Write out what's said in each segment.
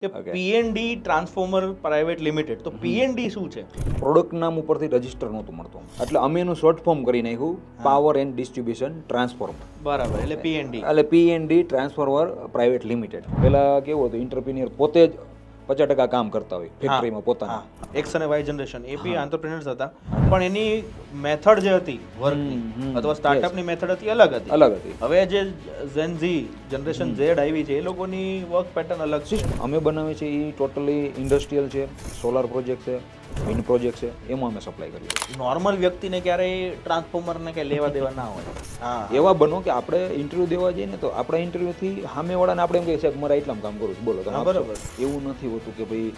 કે પીએનડી transformer private limited, તો પીએનડી શું છે? પ્રોડક્ટ નામ ઉપરથી રજીસ્ટર નહોતું મળતું, એટલે અમે એનું શોર્ટ ફોર્મ કરી નાખ્યું પાવર એન્ડ ડિસ્ટ્રીબ્યુશન ટ્રાન્સફોર્મર. બરાબર, એટલે પીએનડી. એટલે પીએનડી ટ્રાન્સફોર્મર પ્રાઇવેટ લિમિટેડ. પહેલા કેવું હતું, એન્ટરપ્રિન્યોર પોતે જ 50% કામ કરતા હોય ફેક્ટરીમાં પોતાના. એક્સ અને વાય જનરેશન એ બી આંતરપ્રિન્યોર્સ હતા, પણ એની મેથડ જે હતી વર્કની અથવા સ્ટાર્ટઅપની મેથડ હતી અલગ હતી. હવે જે ઝેન ઝી જનરેશન ઝેડ આવી છે એ લોકોની વર્ક પેટર્ન અલગ છે. અમે બનાવીએ છીએ એ ટોટલી ઇન્ડસ્ટ્રીયલ છે, સોલાર પ્રોજેક્ટ છે, વિન્ડ પ્રોજેક્ટ છે, એમાં અમે સપ્લાય કરીએ. નોર્મલ વ્યક્તિને ક્યારેય ટ્રાન્સફોર્મરને કે લેવા દેવા ના હોય. એવા બનો કે આપણે ઇન્ટરવ્યુ દેવા જઈએ ને તો આપણા ઇન્ટરવ્યુથી સામેવાળાને આપણે એમ કહીએ સાહેબ મારે એટલામાં કામ કરું છું, બોલો તમે. બરાબર. એવું નથી હોતું કે ભાઈ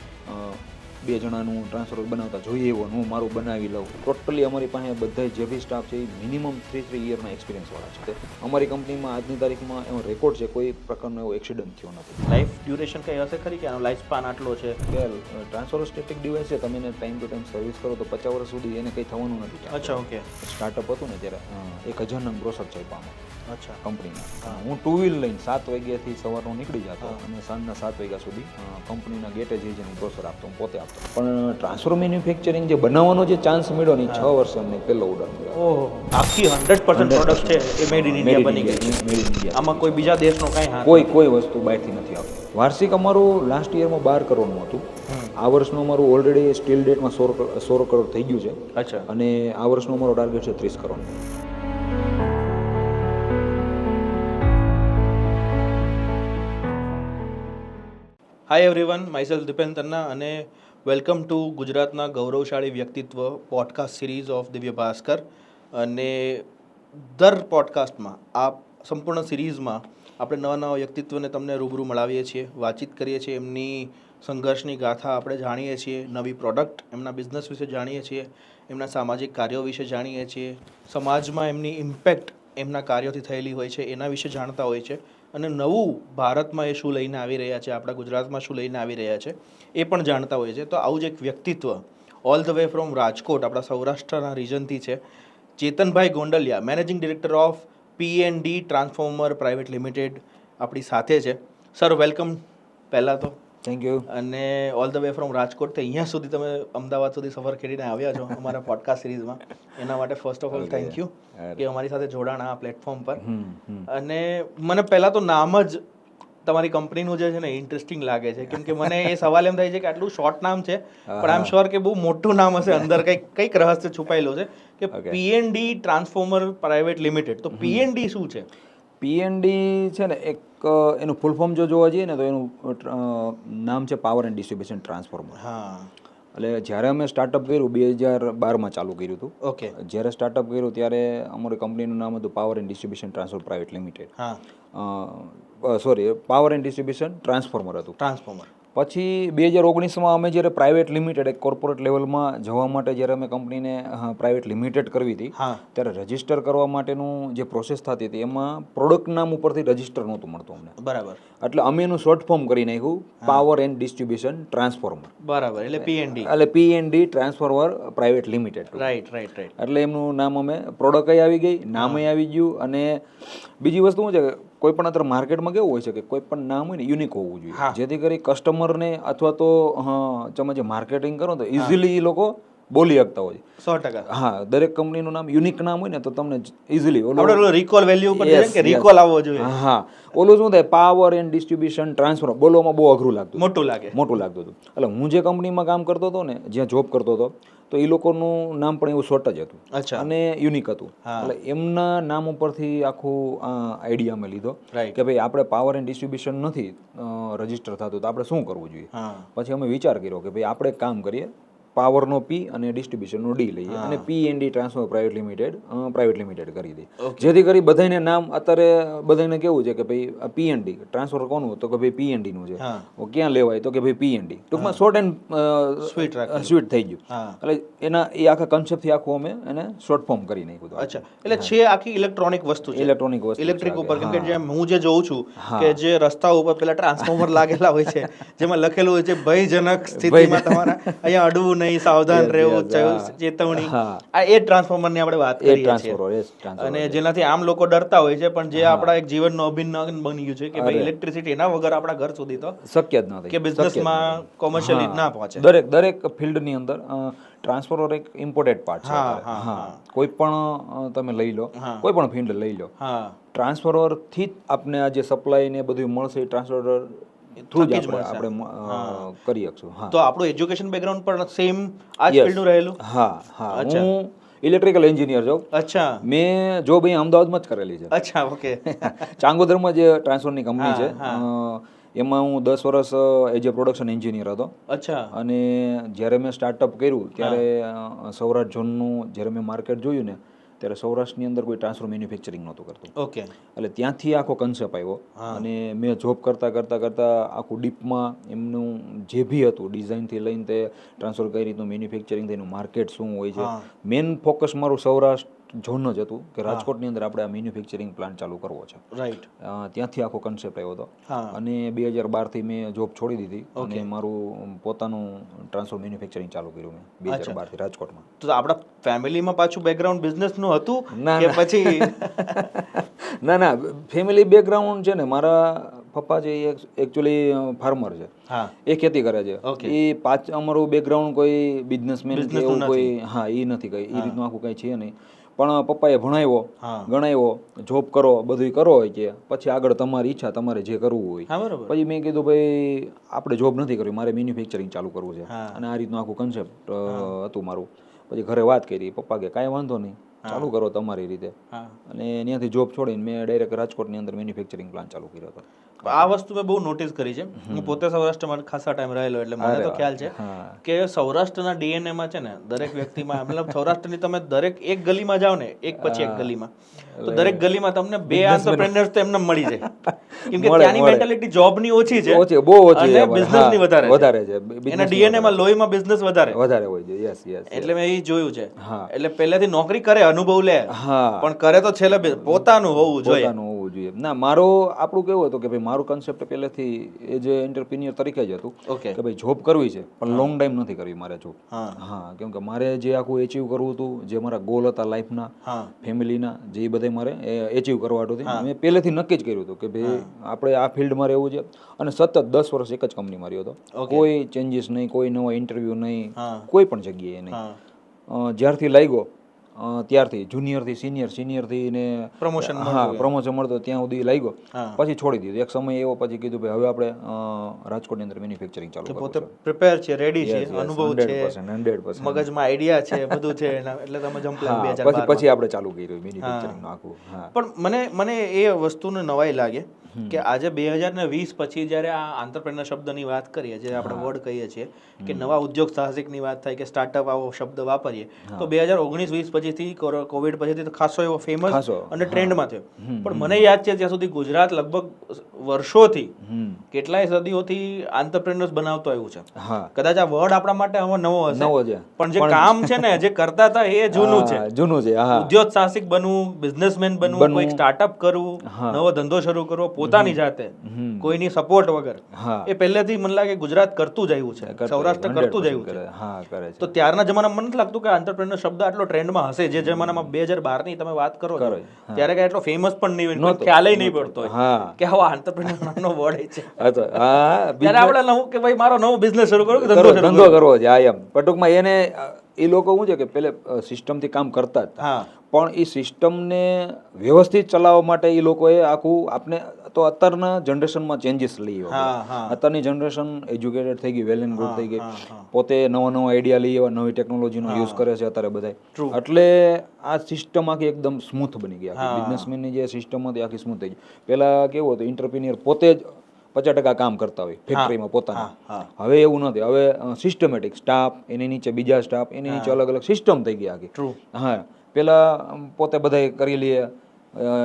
2 જણાનું ટ્રાન્સફર બનાવતા જોઈએ એવો હું મારું બનાવી લઉં. ટોટલી અમારી પાસે બધા જે બી સ્ટાફ છે એ મિનિમમ 3 યરના એક્સપિરિયન્સવાળા છે. અમારી કંપનીમાં આજની તારીખમાં એનો રેકોર્ડ છે, કોઈ પ્રકારનો એવો એક્સિડન્ટ થયો નથી. લાઈફ ડ્યુરેશન કઈ હશે ખરી કે આનો લાઈફ સ્પાન આટલો છે? કે ટ્રાન્સફર સ્ટેટિક ડિવાઇસ છે, તમે એને ટાઈમ ટુ ટાઈમ સર્વિસ કરો તો 50 વર્ષ સુધી એને કંઈ થવાનું નથી. અચ્છા, ઓકે. સ્ટાર્ટઅપ હતું ને ત્યારે 1000 બ્રોસર ચાપ્યા આમાં. અચ્છા. કંપનીના હું 2 વ્હીલ લઈને 7 વાગ્યાથી સવારનો નીકળી જતો અને સાંજના 7 વાગ્યા સુધી કંપનીના ગેટે જઈ જઈને બ્રોસર આપતો, હું પોતે આપતો. પણ ટ્રાન્સફર મેન્યુફેક્ચરિંગ જે બનાવવાનો જે ચાન્સ મળ્યો ને 6 વર્ષ અમને પહેલો ઓર્ડર મળ્યો. ઓહો, આખી 100% પ્રોડક્ટ છે એ મેડ ઇન ઇન્ડિયા બની ગઈ. Made in India. આમાં કોઈ બીજા દેશનો કાંઈ હાથ? કોઈ વસ્તુ બહારથી નથી આવતી. વાર્ષિક અમારું લાસ્ટ યરમાં 12 કરોડનું હતું. આ વર્ષનું અમારું ઓલરેડી સ્ટીલ ડેટમાં 16 કરોડ થઈ ગયું છે. અચ્છા. અને આ વર્ષનો અમારો ટાર્ગેટ છે 30 crore. Hi everyone, myself Dipen Tanna અને વેલકમ ટુ ગુજરાતના ગૌરવશાળી વ્યક્તિત્વ podcast series of Divya Bhaskar. અને દર પોડકાસ્ટમાં આ સંપૂર્ણ સિરીઝમાં આપણે નવા વ્યક્તિત્વને તમને રૂબરૂ મળાવીએ છીએ, વાતચીત કરીએ છીએ, એમની સંઘર્ષની ગાથા આપણે જાણીએ છીએ, નવી પ્રોડક્ટ એમના બિઝનેસ વિશે જાણીએ છીએ, એમના સામાજિક કાર્યો વિશે જાણીએ છીએ, સમાજમાં એમની ઇમ્પેક્ટ એમના કાર્યોથી થયેલી હોય છે એના વિશે જાણતા હોય છે, અને નવું ભારતમાં એ શું લઈને આવી રહ્યા છે, આપણા ગુજરાતમાં શું લઈને આવી રહ્યા છે એ પણ જાણતા હોય છે. તો આવું જ એક વ્યક્તિત્વ all the way from Rajkot, આપણા સૌરાષ્ટ્રના રિજનથી છે, Chetanbhai Gondaliya, managing director of PND transformer private limited આપણી સાથે છે. સર, વેલકમ પહેલાં તો. Thank you. અને ઓલ ધ વે ફ્રોમ રાજકોટથી અહીંયા સુધી તમે અમદાવાદ સુધી સફર કરીને આવ્યા છો અમારા પોડકાસ્ટ સિરીઝમાં, એના માટે first of all thank you કે અમારી સાથે જોડાણ આ પ્લેટફોર્મ પર. અને મને પહેલાં તો નામ જ તમારી કંપનીનું જે છે ને ઇન્ટરેસ્ટિંગ લાગે છે, કેમ કે મને એ સવાલ એમ થાય છે કે આટલું શોર્ટ નામ છે, પણ આઈ એમ શ્યોર કે બહુ મોટું નામ હશે, અંદર કંઈક રહસ્ય છુપાયેલું છે કે પીએનડી ટ્રાન્સફોર્મર પ્રાઇવેટ લિમિટેડ. તો પીએનડી શું છે? પીએનડી છે ને એક એનું ફૂલ ફોર્મ જો જોવા જઈએ ને તો એનું નામ છે પાવર એન્ડ ડિસ્ટ્રીબ્યુશન ટ્રાન્સફોર્મર. હા. એટલે જ્યારે અમે સ્ટાર્ટઅપ કર્યું 2012માં ચાલુ કર્યું હતું. ઓકે. જ્યારે સ્ટાર્ટઅપ કર્યું ત્યારે અમારી કંપનીનું નામ હતું power and distribution transformer private limited. Power and distribution transformer હતું. ટ્રાન્સફોર્મર. પછી 2019માં અમે જ્યારે પ્રાઇવેટ લિમિટેડ એક કોર્પોરેટ લેવલમાં જવા માટે જ્યારે અમે કંપનીને પ્રાઇવેટ લિમિટેડ કરવી હતી, ત્યારે રજિસ્ટર કરવા માટેનું જે પ્રોસેસ થતી હતી એમાં પ્રોડક્ટ નામ ઉપરથી રજિસ્ટર નહોતું મળતું અમને. બરાબર. એટલે અમે એનું શોર્ટ ફોર્મ કરી નાખ્યું પાવર એન્ડ ડિસ્ટ્રીબ્યુશન ટ્રાન્સફોર્મર. બરાબર, એટલે પીએનડી. એટલે પીએનડી ટ્રાન્સફોર્મર પ્રાઇવેટ લિમિટેડ. રાઈટ. એટલે એમનું નામ અમે પ્રોડક્ટ આવી ગઈ, નામે આવી ગયું. અને બીજી વસ્તુ શું છે કે કોઈ પણ અત્યારે માર્કેટમાં કેવું હોય છે કે કોઈ પણ નામ હોય ને યુનિક હોવું જોઈએ, જેથી કરી કસ્ટમરને અથવા તો તમે જે માર્કેટિંગ કરો તો ઇઝીલી એ લોકો બોલી શકતા હોય. 100%. હા, દરેક કંપનીનું નામ યુનિક નામ હોય ને તો તમને ઇઝીલી રિકોલ વેલ્યુ પર કે રિકોલ આવવો જોઈએ. હા, ઓલું શું થાય, પાવર એન્ડ ડિસ્ટ્રીબ્યુશન ટ્રાન્સફર બોલવામાં બહુ અઘરું લાગતું, મોટું લાગતું હતું. એટલે હું જે કંપનીમાં કામ કરતો હતો ને, જ્યાં જોબ કરતો હતો, તો એ લોકોનું નામ પણ એવું શોર્ટ જ હતું અને યુનિક હતું. એટલે એમના નામ ઉપરથી આખું આઈડિયા અમે લીધો કે ભાઈ આપણે પાવર એન્ડ ડિસ્ટ્રીબ્યુશન નથી રજીસ્ટર થતું તો આપણે શું કરવું જોઈએ. પછી અમે વિચાર કર્યો કે ભાઈ આપણે કામ કરીએ, પાવરનો પી અને ડિસ્ટ્રીબ્યુશનનો ડી લઈએ અને પીએનડી ટ્રાન્સફોર્મર પ્રાઇવેટ લિમિટેડ કરી દઈએ, જેથી કરી બધાને નામ અત્યારે બધાને કેવું છે કે ભાઈ પીએનડી ટ્રાન્સફર કોનું તો કે ભાઈ પીએનડી નું છે, ક્યાં લેવાય તો કે ભાઈ પીએનડી, ટૂંકમાં શોર્ટ એન્ડ સ્વીટ થઈ ગયું. એટલે એના એ આખા કન્સેપ્ટથી આખું અમે એને શોર્ટ ફોર્મ કરી નાખ્યું. અચ્છા, એટલે છે આખી ઇલેક્ટ્રોનિક વસ્તુ છે. ઇલેક્ટ્રિક ઉપર, કેમ કે જેમ હું જે જોઉં છું કે જે રસ્તા ઉપર પેલા ટ્રાન્સફોર્મર લાગેલા હોય છે જેમાં લખેલું હોય છે ભયજનક સ્થિતિમાં તમારા અહીંયા અડવું નહીં, સાવધાન રહેવું, ચેતવણી, આ એ ટ્રાન્સફોર્મરની આપણે વાત કરીએ છીએ. અને જેનાથી આમ લોકો ડરતા હોય છે, પણ જે આપણા એક જીવનનો અભિન્ન અંગ બની ગયું છે કે ભાઈ ઇલેક્ટ્રિસિટી એના વગર આપણા ઘર સુધી તો શક્ય જ નથી, કે બિઝનેસમાં કોમર્શિયલી ના પહોંચે. દરેક ફિલ્ડની અંદર ટ્રાન્સફોર્મર એક ઇમ્પોર્ટન્ટ પાર્ટ છે. હા, કોઈ પણ તમે લઈ લો, કોઈ પણ ફિલ્ડ લઈ લો, ટ્રાન્સફોર્મર થી જ આપણે આ જે સપ્લાય ને બધું મળશે, ટ્રાન્સફોર્મર થ્રુ જ આપણે કરી શકશું. તો આપણું એજ્યુકેશન બેકગ્રાઉન્ડ પણ સેમ આ જ ફિલ્ડનું રહેલું? હા, હું ઇલેક્ટ્રિકલ એન્જિનિયર છું. અચ્છા. મેં જોબ અહીં અમદાવાદમાં જ કરેલી છે. અચ્છા, ઓકે. ચાંગોદરમાં જે ટ્રાન્સફોર્મરની કંપની છે એમાં હું 10 વર્ષ એઝ એ પ્રોડક્શન એન્જિનિયર હતો. અચ્છા. અને જ્યારે મેં સ્ટાર્ટઅપ કર્યું ત્યારે સૌરાષ્ટ્ર ઝોનનું જ્યારે મેં માર્કેટ જોયું ને, ત્યારે સૌરાષ્ટ્રની અંદર કોઈ ટ્રાન્સફર મેન્યુફેક્ચરિંગ નહોતું કરતું. ઓકે. એટલે ત્યાંથી આખો કન્સેપ્ટ આવ્યો. અને મેં જોબ કરતાં આખું ડીપમાં એમનું જે બી હતું, ડિઝાઇનથી લઈને તે ટ્રાન્સફર કઈ રીતનું મેન્યુફેક્ચરિંગ થઈને માર્કેટ શું હોય છે, મેન ફોકસ મારું સૌરાષ્ટ્ર ઝોન જ હતું કે રાજકોટની અંદર આપણે આ મેન્યુફેક્ચરિંગ પ્લાન્ટ ચાલુ કરવો છે. રાઈટ. ત્યાંથી આખો કન્સેપ્ટ આવ્યો હતો. અને 2012થી મેં જોબ છોડી દીધી અને મારું પોતાનું ટ્રાન્સફર મેન્યુફેક્ચરિંગ ચાલુ કર્યું મેં 2012થી રાજકોટમાં. તો આપણા ફેમિલીમાં પાછું બેકગ્રાઉન્ડ બિઝનેસનું હતું કે પછી? ના, ફેમિલી બેકગ્રાઉન્ડ છે ને, મારા પપ્પા છે એ એકચ્યુઅલી ફાર્મર છે, એ ખેતી કરે છે. એ અમારું બેકગ્રાઉન્ડ કોઈ બિઝનેસમેન કે એવું કોઈ એ નથી, કઈ એ રીતનું આખું કઈ છે નહીં. પણ પપ્પાએ ભણાવ્યો, ગણાવ્યો, જોબ કરો, બધું કરો હોય કે પછી આગળ તમારી ઈચ્છા, તમારે જે કરવું હોય. પછી મેં કીધું ભાઈ આપણે જોબ નથી કરવી, મારે મેન્યુફેક્ચરિંગ ચાલુ કરવું છે. અને આ રીતનું આખું કન્સેપ્ટ હતું મારું. પછી ઘરે વાત કરી, પપ્પા કે કાંઈ વાંધો નહીં, ચાલુ કરો તમારી રીતે. અને ત્યાંથી જોબ છોડીને મેં ડાયરેક્ટ રાજકોટની અંદર મેન્યુફેક્ચરિંગ પ્લાન્ટ ચાલુ કર્યો હતો. આ વસ્તુ મેં બહુ નોટિસ કરી છે. હું પોતે સૌરાષ્ટ્રમાં ખાસા ટાઈમ રહેલો, એટલે મને તો ખ્યાલ છે કે સૌરાષ્ટ્રના ડીએનએ માં છે ને, દરેક વ્યક્તિમાં, મતલબ સૌરાષ્ટ્રની તમે દરેક એક ગલીમાં જાઓ ને, એક પછી એક ગલીમાં, તો દરેક ગલીમાં તમને 2 એન્ટરપ્રેન્યોર્સ તો એમને મળી જાય. કેમ કે ત્યાંની મેન્ટાલિટી જોબની ઓછી છે, બહુ ઓછી છે, અને બિઝનેસની વધારે છે. એના ડીએનએ માં, લોહીમાં બિઝનેસ વધારે હોય છે. યસ. એટલે મેં એ જોયું છે. એટલે પહેલેથી નોકરી કરે, અનુભવ લે, પણ કરે તો છેલ્લે પોતાનું હોવું જોઈએ. ના, મારો આપણું કેવું હતું કે ભાઈ મારું કન્સેપ્ટ પહેલેથી એ જે એન્ટરપ્રિન્યોર તરીકે જ હતું કે ભાઈ જોબ કરવી છે, પણ લોંગ ટાઈમ નથી કરવી મારે જોબ. કેમ કે મારે જે આખું એચીવ કરવું હતું, જે મારા ગોલ હતા લાઈફના, ફેમિલીના, જે બધા મારે એચીવ કરવા હતું, મેં પહેલેથી નક્કી જ કર્યું હતું કે ભાઈ આપણે આ ફિલ્ડમાં રહેવું છે. અને સતત 10 વર્ષ એક જ કંપનીમાં રહ્યો હતો, કોઈ ચેન્જીસ નહીં, કોઈ નવા ઇન્ટરવ્યુ નહીં, કોઈ પણ જગ્યાએ નહીં. જ્યારથી લાગ્યો ત્યારથી જુનિયરથી સિનિયરથી ને પ્રમોશન મળતો ત્યાં સુધી લાગ્યો, પછી છોડી દીધું. એક સમય એવો પછી કીધું ભાઈ હવે આપણે રાજકોટની અંદર મેન્યુફેક્ચરિંગ ચાલુ કરવું. પોતે પ્રિપેર છે, રેડી છે, અનુભવ છે, 100% મગજમાં આઈડિયા છે, બધું છે, એટલે તમે જમ્પ પ્લાન 2012 પછી આપણે ચાલુ કર્યું મેન્યુફેક્ચરિંગ આખું. પણ મને એ વસ્તુને નવાઈ લાગે કે આજે 2020 પછી જ્યારે આ આંતરપ્રેન્યોર શબ્દની વાત કરીએ, જે આપણે વર્ડ કહીએ છીએ કે નવા ઉદ્યોગ સાહસિકની વાત થાય કે સ્ટાર્ટઅપ આવો શબ્દ વાપરીએ, તો 2019-20 પછીથી, કોવિડ પછીથી તો ખાસો એવો ફેમસ અને ટ્રેન્ડમાં થયો. પણ મને યાદ છે ત્યાં સુધી ગુજરાત લગભગ વર્ષોથી, કેટલાય સદીઓથી આંતરપ્રેન્યોર્સ બનાવતો આવ્યું છે. કદાચ આ વર્ડ આપણા માટે હવે નવો હશે, પણ જે કામ છે ને, જે કરતા હતા એ જૂનું છે. ઉદ્યોગ સાહસિક બનવું, બિઝનેસમેન બનવું, કોઈ સ્ટાર્ટઅપ કરવું, નવો ધંધો શરૂ કરવો પોતાની જાતે, કોઈની સપોર્ટ વગર, એ પહેલેથી મને લાગે ગુજરાત કરતું જ આવ્યું છે, સૌરાષ્ટ્ર કરતું જ આવ્યું છે. તો ત્યારના જમાનામાં મને નથી લાગતું કે આંતરપ્રેન્યોર શબ્દ આટલો ટ્રેન્ડમાં હશે. જે જમાનામાં 2012 ની તમે વાત કરો છો, ત્યારે કઈ એટલો ફેમસ પણ નહીં હોય, ખ્યાલ નહીં પડતો કે હવે આંતરપ્રેન્યોર નામનો વર્ડ છે. ત્યારે આપણે નવું કે ભાઈ મારો નવો બિઝનેસ શરૂ કરો, ધંધો કરવો છે. એમ ટૂંકમાં એને એ લોકો શું છે કે પેલે સિસ્ટમથી કામ કરતા હતા, પણ એ સિસ્ટમને વ્યવસ્થિત ચલાવવા માટે એ લોકોએ આખું આપણે તો અત્યારના જનરેશનમાં ચેન્જીસ લઈ આવ્યા. અત્યારની જનરેશન એજ્યુકેટેડ થઈ ગઈ, વેલ એન્ડ ગુડ થઈ ગઈ, પોતે નવા આઈડિયા લઈ આવ્યા, નવી ટેકનોલોજીનો યુઝ કરે છે અત્યારે બધા. એટલે આ સિસ્ટમ આખી એકદમ સ્મૂથ બની ગઈ. બિઝનેસમેનની જે સિસ્ટમ હતી આખી સ્મૂથ થઈ ગઈ. પહેલા કેવું હતું, એન્ટરપ્રિન્યોર પોતે જ 50% કામ કરતા હોય ફેક્ટરીમાં પોતાના. હવે એવું નથી, હવે સિસ્ટમેટિક સ્ટાફ, એની નીચે બીજા સ્ટાફ, એની નીચે અલગ અલગ સિસ્ટમ થઈ ગઈ આખી. પેલા પોતે બધા કરી લઈએ,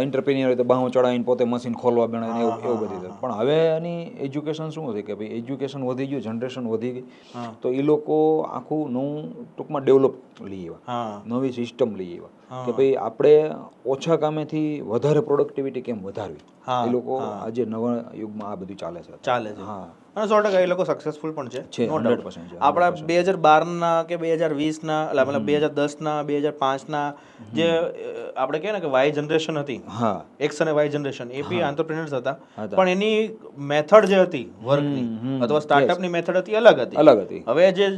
એન્ટરપ્રિન્યોર તો બાહું ચડાવીને પોતે મશીન ખોલવા બનાવીને એવું બધી થાય. પણ હવે એની એજ્યુકેશન શું છે કે ભાઈ એજ્યુકેશન વધી ગયું, જનરેશન વધી ગઈ, તો એ લોકો આખું નવું ટૂંકમાં ડેવલપ લઈ આવ્યા, નવી સિસ્ટમ લઈ આવ્યા કે ભાઈ આપણે ઓછા કામેથી વધારે પ્રોડક્ટિવિટી કેમ વધારવી. એ લોકો આજે નવા યુગમાં આ બધું ચાલે છે. અને 100% એ લોકો સક્સેસફુલ પણ છે, નો ડાઉટ. 100% છે. આપણા 2012ના કે 2020ના મતલબ 2010ના 2005ના જે આપણે કહીએ ને કે વાય જનરેશન હતી, હા, એક્સ અને વાય જનરેશન, એ બી આંતરપ્રેન્યોર્સ હતા, પણ એની મેથડ જે હતી વર્કની અથવા સ્ટાર્ટઅપની મેથડ હતી અલગ હતી. હવે જે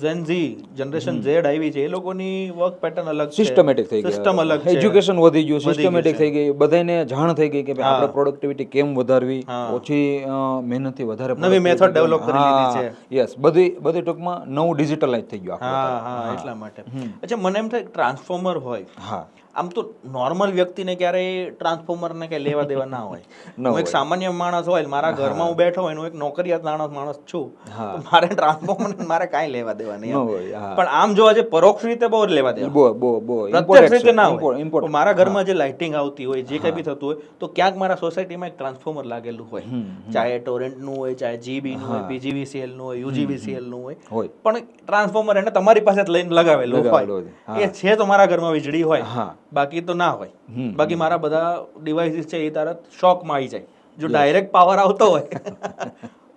ઝેન ઝી જનરેશન ઝેડ આવી છે, એ લોકોની વર્ક પેટર્ન અલગ છે, સિસ્ટમેટિક થઈ ગઈ, સિસ્ટમ અલગ છે, એજ્યુકેશન વધી ગયું, સિસ્ટમેટિક થઈ ગઈ, બધાને જાણ થઈ ગઈ કે આપણે પ્રોડક્ટિવિટી કેમ વધારવી, ઓછી મહેનતથી વધારે નવી મેથડ ડેવલપ કરી લીધી છે. યસ, બધી ટૂંકમાં નવું ડિજિટલાઇઝ થઈ ગયું. હા, એટલા માટે. અચ્છા, મને એમ થાય ટ્રાન્સફોર્મર હોય, હા, આમ તો નોર્મલ વ્યક્તિને ક્યારેય ટ્રાન્સફોર્મરને કઈ લેવા દેવા ના હોય. હું એક સામાન્ય માણસ હોય, મારા ઘરમાં હું બેઠો હોય, હું એક નોકરિયાત માણસ છું, તો મારે ટ્રાન્સફોર્મર મારે કાંઈ લેવા દેવા નહીં. પણ આમ જોવા જઈએ પરોક્ષ રીતે બહુ લેવા દેવા, પ્રત્યક્ષ રીતે ના હોય. મારા ઘરમાં જે લાઇટિંગ આવતી હોય, જે કંઈ બી થતું હોય, તો ક્યાંક મારા સોસાયટીમાં એક ટ્રાન્સફોર્મર લાગેલું હોય, ચાહે ટોરેન્ટનું હોય, ચાહે જીબીનું હોય, પીજીવીસીએલનું હોય, યુજીવીસીએલનું હોય, પણ ટ્રાન્સફોર્મર એને તમારી પાસે જ લઈને લગાવેલું હોય. એ છે તો મારા ઘરમાં વીજળી હોય, બાકી તો ના હોય. બાકી મારા બધા ડિવાઇસીસ છે એ તરત શોકમાં આવી જાય. જો ડાયરેક્ટ પાવર આવતો હોય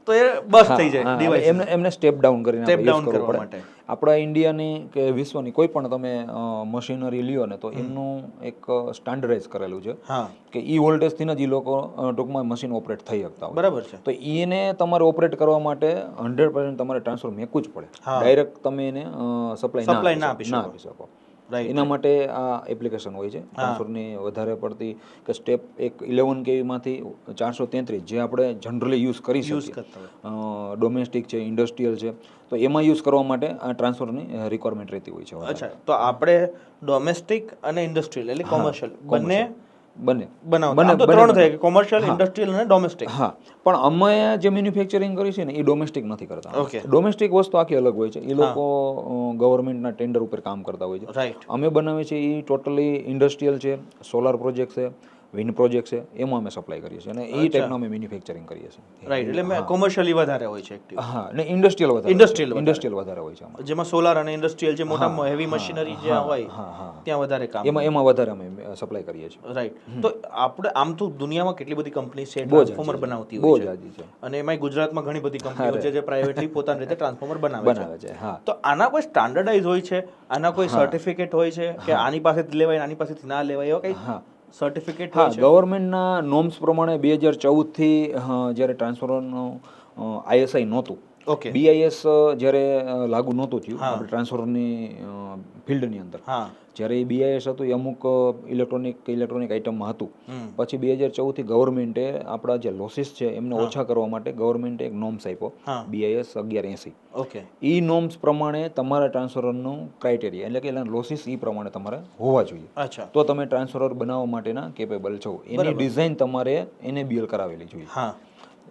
તો એ બસ થઈ જાય ડિવાઇસ. એમને સ્ટેપ ડાઉન કરીને યુઝ કરવું પડે. આપણા ઇન્ડિયાની કે વિશ્વની કોઈ પણ તમે મશીનરી લ્યો ને, તો એમનું એક સ્ટાન્ડર્ડાઇઝ કરેલું છે કે ઈ વોલ્ટેજથી જ એ લોકો ટૂંકમાં મશીન ઓપરેટ થઈ શકતા હોય. બરાબર છે. તો એને તમારે ઓપરેટ કરવા માટે 100% તમારે ટ્રાન્સફર મેકવું જ પડે. ડાયરેક્ટ તમે એને સપ્લાય ના આપી શકો. એના માટે આ એપ્લિકેશન હોય છે ટ્રાન્સફરની વધારે પડતી, કે સ્ટેપ એક 11 kV માંથી 433 જે આપણે જનરલી યુઝ કરી શકીએ, ડોમેસ્ટિક છે, ઇન્ડસ્ટ્રીયલ છે, તો એમાં યુઝ કરવા માટે આ ટ્રાન્સફરની રિક્વાયરમેન્ટ રહેતી હોય છે. અચ્છા, તો આપણે ડોમેસ્ટિક અને ઇન્ડસ્ટ્રીયલ એટલે કોમર્શિયલ બંને ત્રણ થાય, કોમર્શિયલ, ઇન્ડસ્ટ્રીયલ અને ડોમેસ્ટિક. હા, પણ અમે જે મેન્યુફેક્ચરિંગ કરી છે ને એ ડોમેસ્ટિક નથી કરતા. ડોમેસ્ટિક વસ્તુ આખી અલગ હોય છે. એ લોકો ગવર્મેન્ટના ટેન્ડર ઉપર કામ કરતા હોય છે. અમે બનાવીએ છીએ એ ટોટલી ઇન્ડસ્ટ્રીયલ છે, સોલાર પ્રોજેક્ટ છે, વિન્ડ પ્રોજેક્ટ છે, એમાં અમે સપ્લાય કરીએ છીએ અને એ ટાઈપનું અમે મેન્યુફેક્ચરિંગ કરીએ છીએ. રાઈટ, એટલે કોમર્શિયલી વધારે હોય છે એક્ટિવ. હા, ને ઇન્ડસ્ટ્રીયલ વધારે હોય છે, જેમાં સોલાર અને ઇન્ડસ્ટ્રીયલ જે મોટા હેવી મશીનરી જે હોય ત્યાં વધારે કામ, એમાં વધારે અમે સપ્લાય કરીએ છીએ. રાઈટ. તો આપણે આમ તો દુનિયામાં કેટલી બધી કંપની છે ટ્રાન્સફોર્મર બનાવતી હોય છે, અને એમાં ગુજરાતમાં ઘણી બધી કંપનીઓ છે જે પ્રાઇવેટલી પોતાની રીતે ટ્રાન્સફોર્મર બનાવે છે. તો આના કોઈ સ્ટાન્ડર્ડાઇઝ હોય છે, આના કોઈ સર્ટિફિકેટ હોય છે કે આની પાસેથી લેવાય, આની પાસેથી ના લેવાય, એવા કંઈ સર્ટિફિકેટ? હા, ગવર્મેન્ટના નોર્મ્સ પ્રમાણે 2014 થી જ્યારે ટ્રાન્સફોર્મરનું ISI નહોતું, BIS જ્યારે લાગુ નહોતું થયું આપણે ટ્રાન્સફોર્મરની ફિલ્ડની અંદર, જ્યારે એ BIS હતું એ અમુક ઇલેક્ટ્રોનિક આઇટમમાં હતું. પછી 2014 થી ગવર્મેન્ટે આપણા જે લોસીસ છે એમને ઓછા કરવા માટે ગવર્મેન્ટે એક નોર્મ્સ આપ્યો, BIS 1180. એ નોર્મ્સ પ્રમાણે તમારા ટ્રાન્સફોર્મરનું ક્રાઇટેરિયા એટલે કે એના લોસીસ એ પ્રમાણે તમારે હોવા જોઈએ, તો તમે ટ્રાન્સફોર્મર બનાવવા માટેના કેપેબલ છો. એની ડિઝાઇન તમારે NABL કરાવેલી જોઈએ,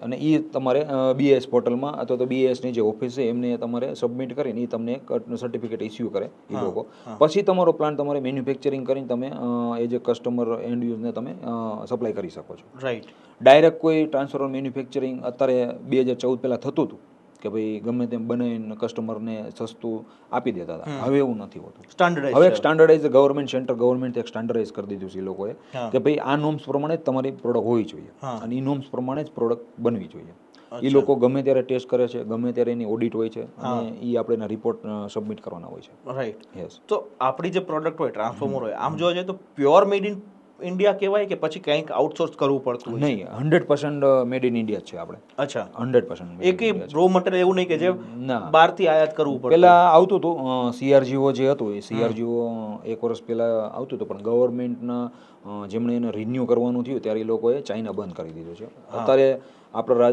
અને એ તમારે BIS પોર્ટલમાં અથવા તો BISની જે ઓફિસ છે એમને તમારે સબમિટ કરીને એ તમને સર્ટિફિકેટ ઇસ્યુ કરે એ લોકો. પછી તમારો પ્લાન્ટ તમારે મેન્યુફેક્ચરિંગ કરીને તમે એઝ એ કસ્ટમર એન્ડ યુઝને તમે સપ્લાય કરી શકો છો. રાઈટ. ડાયરેક્ટ કોઈ ટ્રાન્સફોર્મર મેન્યુફેક્ચરિંગ અત્યારે 2014 પહેલાં થતું હતું કે ભાઈ ગમે તેમ બનાવીને કસ્ટમરને સસ્તું આપી દેતા હતા. હવે એવું નથી હોતું. હવે એક સ્ટાન્ડર્ડાઇઝ ગવર્મેન્ટ સેન્ટર ગવર્મેન્ટ એક સ્ટાન્ડર્ડાઇઝ કરી દીધું છે એ લોકોએ કે ભાઈ આ નોર્મ્સ પ્રમાણે જ તમારી પ્રોડક્ટ હોવી જોઈએ અને એ નોર્મ્સ પ્રમાણે જ પ્રોડક્ટ બનવી જોઈએ. એ લોકો ગમે ત્યારે ટેસ્ટ કરે છે, ગમે ત્યારે એની ઓડિટ હોય છે અને એ આપણે એના રિપોર્ટ સબમિટ કરવાના હોય છે. રાઈટ. યસ. તો આપણી જે પ્રોડક્ટ હોય, ટ્રાન્સફોર્મર હોય, આમ જોવા જઈએ તો પ્યોર મેડ ઇન ઇન્ડિયા કહેવાય કે પછી કંઈક આઉટસોર્સ કરવું પડતું? નહીં, 100% મેડ ઇન ઇન્ડિયા છે આપણે. અચ્છા, 100%. એક રો મટીરિયલ એવું નહીં કે જે બહારથી આયાત કરવું પડે. પહેલાં આવતું હતું CRGO જે હતું એ CRGO 1 વર્ષ પહેલાં આવતું હતું, પણ ગવર્મેન્ટના જેમણે એને રિન્યૂ કરવાનું થયું ત્યારે એ લોકોએ ચાઇના બંધ કરી દીધું છે. અત્યારે આપણા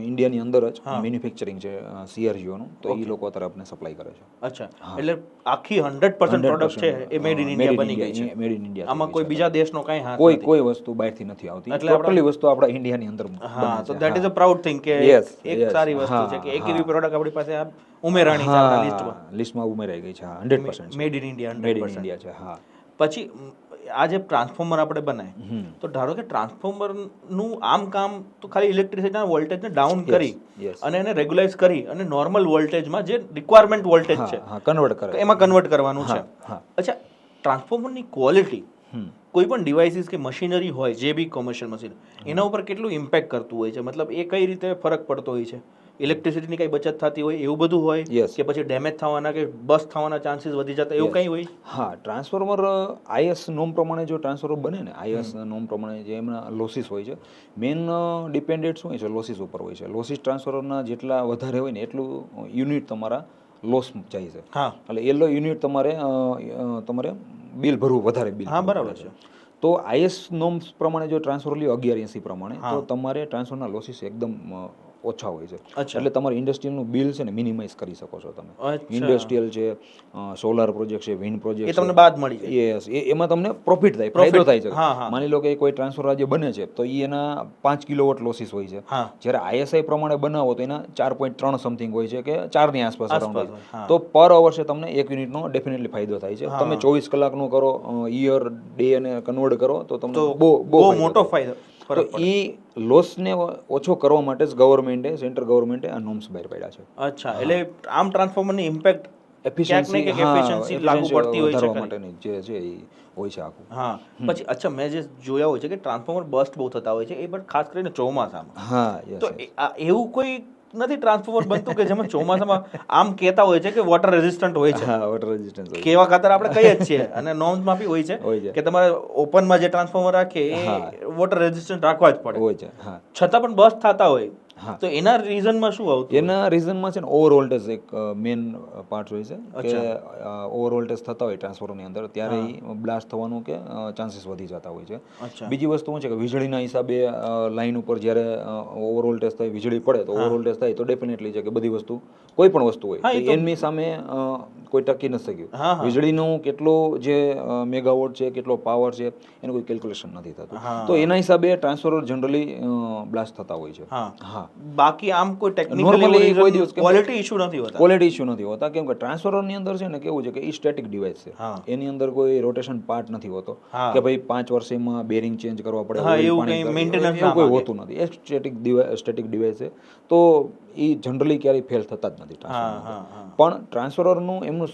ઇન્ડિયાની અંદર જ મેન્યુફેક્ચરિંગ છે CRGOનું, તો એ લોકો અત્યારે આપણે સપ્લાય કરે છે. અચ્છા, એટલે આખી 100% પ્રોડક્ટ છે એ મેડ ઇન ઇન્ડિયા બની ગઈ છે. Made in India. આમાં કોઈ બીજા દેશનો કાંઈ હાથ નથી. કોઈ વસ્તુ બહારથી નથી આવતી, એટલે ટોટલી વસ્તુ આપણા ઇન્ડિયાની અંદર બને છે. તો that is a proud thing કે એક સારી વસ્તુ છે કે એક એવી પ્રોડક્ટ આપણી પાસે ઉમેરાણી છે આપણા લિસ્ટમાં ઉમેરાઈ ગઈ છે. 100% made in India. Made in India છે. હા. પછી આ જે ટ્રાન્સફોર્મર આપણે બનાય, તો ધારો કે ટ્રાન્સફોર્મરનું આમ કામ તો ખાલી ઇલેક્ટ્રિસિટીના વોલ્ટેજને ડાઉન કરી અને એને રેગ્યુલાઇઝ કરી અને નોર્મલ વોલ્ટેજમાં જે રિક્વાયરમેન્ટ વોલ્ટેજ છે કન્વર્ટ કરે, એમાં કન્વર્ટ કરવાનું છે. અચ્છા, ટ્રાન્સફોર્મરની ક્વોલિટી કોઈ પણ ડિવાઇસીસ કે મશીનરી હોય, જે બી કોમર્શિયલ મશીન, એના ઉપર કેટલું ઇમ્પેક્ટ કરતું હોય છે? મતલબ એ કઈ રીતે ફરક પડતો હોય છે? ઇલેક્ટ્રિસિટીની કઈ બચત થતી હોય એવું બધું હોય કે પછી ડેમેજ થવાના કે બસ થવાના ચાન્સીસ વધી જતા એવું કંઈ હોય? હા, ટ્રાન્સફોર્મર આઈએસ નોમ પ્રમાણે જો ટ્રાન્સફોર્મર બને ને, આઈએસ નોમ પ્રમાણે જે એમના લોસીસ હોય છે, મેઇન ડિપેન્ડેન્ટ શું હોય છે? લોસીસ ઉપર હોય છે. લોસીસ ટ્રાન્સફોર્મરના જેટલા વધારે હોય ને એટલું યુનિટ તમારા લોસ જાય છે. હા, એટલે એટલો યુનિટ તમારે બિલ ભરવું, વધારે બિલ. હા, બરાબર છે. તો આઈએસ નોમ્સ પ્રમાણે જો ટ્રાન્સફર લ્યો 1180 પ્રમાણે, તો તમારે ટ્રાન્સફરના લોસીસ એકદમ ઓછા હોય છે. એટલે તમારે ઇન્ડસ્ટ્રીયલનું બિલ છે ને મિનિમાઇઝ કરી શકો છો તમે. ઇન્ડસ્ટ્રીયલ છે, સોલાર પ્રોજેક્ટ છે, વિન્ડ પ્રોજેક્ટ, એ તમને બાદ મળી જાય. યસ, એમાં તમને પ્રોફિટ થાય, ફાયદો થાય છે. માની લો કે કોઈ ટ્રાન્સફર આજે બને છે તો એના 5 કિલોવોટ લોસીસ હોય છે. જ્યારે આઈએસઆઈ પ્રમાણે બનાવો તો એના 4.3 સમથિંગ હોય છે કે 4 ની આસપાસ અરાઉન્ડ હોય છે. તો પર અવર્સે તમને 1 યુનિટનો ડેફિનેટલી ફાયદો થાય છે. તમે 24 કલાકનું કરો, યર ડે અને કન્વર્ટ કરો તો તમને બહુ મોટો ફાયદો. તો એ લોસને ઓછો કરવા માટે જ ગવર્મેન્ટે, સેન્ટ્રલ ગવર્મેન્ટે આ નોર્મ્સ બહાર પાડ્યા છે. અચ્છા, એટલે આમ ટ્રાન્સફોર્મરની ઇમ્પેક્ટ એફિશિયન્સી લાગુ પડતી હોય છે માટેની જે છે એ હોય છે આખું. હા, પછી અચ્છા, મેં જે જોયા હોય છે કે ટ્રાન્સફોર્મર બસ્ટ બહુ થતા હોય છે, એ પણ ખાસ કરીને ચોમાસામાં. હા, તો એવું કોઈ નથી ટ્રાન્સફોર્મર બનતું કે જેમાં ચોમાસામાં આમ કહેતા હોય છે કે વોટર રેઝિસ્ટન્ટ હોય છે? હા, વોટર રેઝિસ્ટન્સ કેવા ખાતર આપણે કહીએ જ છીએ, અને નોર્મ્સમાં બી હોય છે કે તમારે ઓપનમાં જે ટ્રાન્સફોર્મર રાખે એ વોટર રેઝિસ્ટન્ટ રાખવા જ પડે. હોય છે. હા, છતાં પણ બસ્ટ થતા હોય, તો એના રીઝનમાં શું આવતું? એના રીઝનમાં છે ને ઓવર વોલ્ટેજ એક મેઇન પાર્ટ હોય છે કે ઓવર વોલ્ટેજ થતા હોય ટ્રાન્સફોર્મરની અંદર, ત્યારે બ્લાસ્ટ થવાનું કે ચાન્સીસ વધી જતા હોય છે. બીજી વસ્તુ શું છે કે વીજળીના હિસાબે લાઇન ઉપર જ્યારે ઓવર વોલ્ટેજ થાય, વીજળી પડે તો ઓવર વોલ્ટેજ થાય તો ડેફિનેટલી છે કે બધી વસ્તુ, કોઈ પણ વસ્તુ હોય તો એમની સામે કોઈ ટકી નથી શક્યું. વીજળીનું કેટલું જે મેગાવોટ છે, કેટલો પાવર છે, એનું કોઈ કેલ્ક્યુલેશન નથી થતું. તો એના હિસાબે ટ્રાન્સફોર્મર જનરલી બ્લાસ્ટ થતા હોય છે. હા, બાકી આમ કોઈ ટેકનિકલી કોઈ દિવસ ક્વોલિટી ઇશ્યુ નથી હોતા. ક્વોલિટી ઇશ્યુ નથી હોતા, કેમ કે ટ્રાન્સફોર્મરની અંદર છે ને કેવું છે કે એ સ્ટેટિક ડિવાઇસ છે. એની અંદર કોઈ રોટેશન પાર્ટ નથી હોતો કે ભાઈ 5 વર્ષમાં બેરિંગ ચેન્જ કરવા પડે, એવું કોઈ હોતું નથી. એ સ્ટેટિક ડિવાઇસ છે, તો એ જનરલી ક્યારેય ફેલ થતા જ નથી ટ્રાન્સફોર્મર. પણ ટ્રાન્સફોર્મરનું એમનું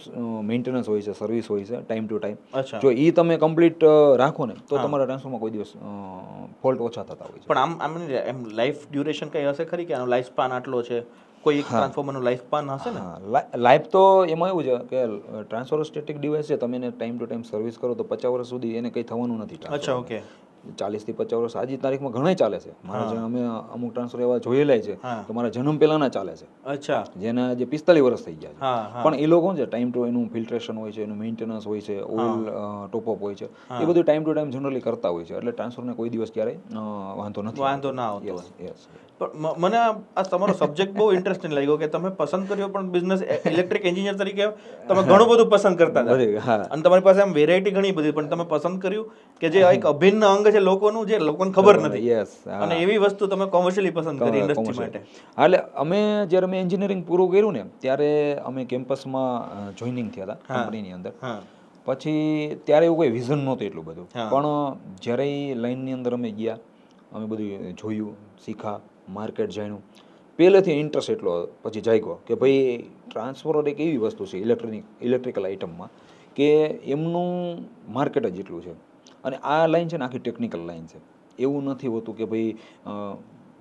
મેન્ટેનન્સ હોય છે, સર્વિસ હોય છે ટાઈમ ટુ ટાઈમ. જો એ તમે કમ્પ્લીટ રાખો ને તો તમારા ટ્રાન્સફોર્મરમાં કોઈ દિવસ ફોલ્ટ ઓછા થતા હોય છે. પણ આમ એમ લાઈફ ડ્યુરેશન કઈ હશે ખરી કે આનો લાઈફ સ્પાન આટલો છે? કોઈ એક ટ્રાન્સફોર્મરનું લાઈફ સ્પાન હશે ને? લાઈફ તો એમાં એવું છે કે ટ્રાન્સફોર્મર સ્ટેટિક ડિવાઇસ છે, તમે એને ટાઈમ ટુ ટાઈમ સર્વિસ કરો તો 50 વર્ષ સુધી એને કંઈ થવાનું નથી. અચ્છા, ઓકે. 40 થી 50 વર્ષ આજની તારીખમાં ઘણા ચાલે છે. મારા અમે અમુક ટ્રાન્સફર એવા જોયેલા છે કે મારા જન્મ પહેલાના ચાલે છે. અચ્છા, જેના જે 45 વર્ષ થઈ ગયા છે. પણ એ લોકો છે ટાઈમ ટુ એનું ફિલ્ટ્રેશન હોય છે, એનું મેન્ટેનન્સ હોય છે, ઓઇલ ટોપઅપ હોય છે, એ બધું ટાઈમ ટુ ટાઈમ જનરલી કરતા હોય છે. એટલે ટ્રાન્સફરને કોઈ દિવસ ક્યારેય વાંધો ના આવતો. પણ મને આ તમારો સબ્જેક્ટ બહુ ઇન્ટરેસ્ટિંગ લાગ્યો કે તમે પસંદ કર્યો પણ બિઝનેસ ઇલેક્ટ્રિક એન્જિનિયર તરીકે તમે ઘણું બધું પસંદ કરતા હતા, અને તમારી પાસે આમ વેરાયટી ઘણી બધી, પણ તમે પસંદ કર્યું કે જે એક અભિન્ન અંગ છે લોકોનું, જે લોકોને ખબર નથી, અને એવી વસ્તુ તમે કોમર્શિયલી પસંદ કરી ઇન્ડસ્ટ્રી માટે. એટલે જ્યારે મેં એન્જિનિયરિંગ પૂરું કર્યું ને ત્યારે અમે કેમ્પસમાં જોઈનિંગ થયા હતા કંપનીની અંદર. પછી ત્યારે એવું કોઈ વિઝન નહોતું એટલું બધું, પણ જ્યારે એ લાઈનની અંદર અમે ગયા, અમે બધું જોયું, શીખા, માર્કેટ જાણ્યું, પહેલેથી ઇન્ટરેસ્ટ એટલો પછી જાગ્યો કે ભાઈ ટ્રાન્સફોર્મર એક એવી વસ્તુ છે ઇલેક્ટ્રિકલ આઇટમમાં કે એમનું માર્કેટ જ એટલું છે. અને આ લાઈન છે ને આખી ટેકનિકલ લાઈન છે. એવું નથી હોતું કે ભાઈ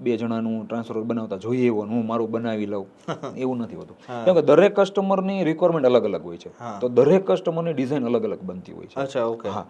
2 જણાનું ટ્રાન્સફોર્મર બનાવતા જોઈએ એવો હું મારું બનાવી લઉં, એવું નથી હોતું. કેમ કે દરેક કસ્ટમરની રિક્વાયરમેન્ટ અલગ અલગ હોય છે, તો દરેક કસ્ટમરની ડિઝાઇન અલગ અલગ બનતી હોય છે. અચ્છા, ઓકે. હા,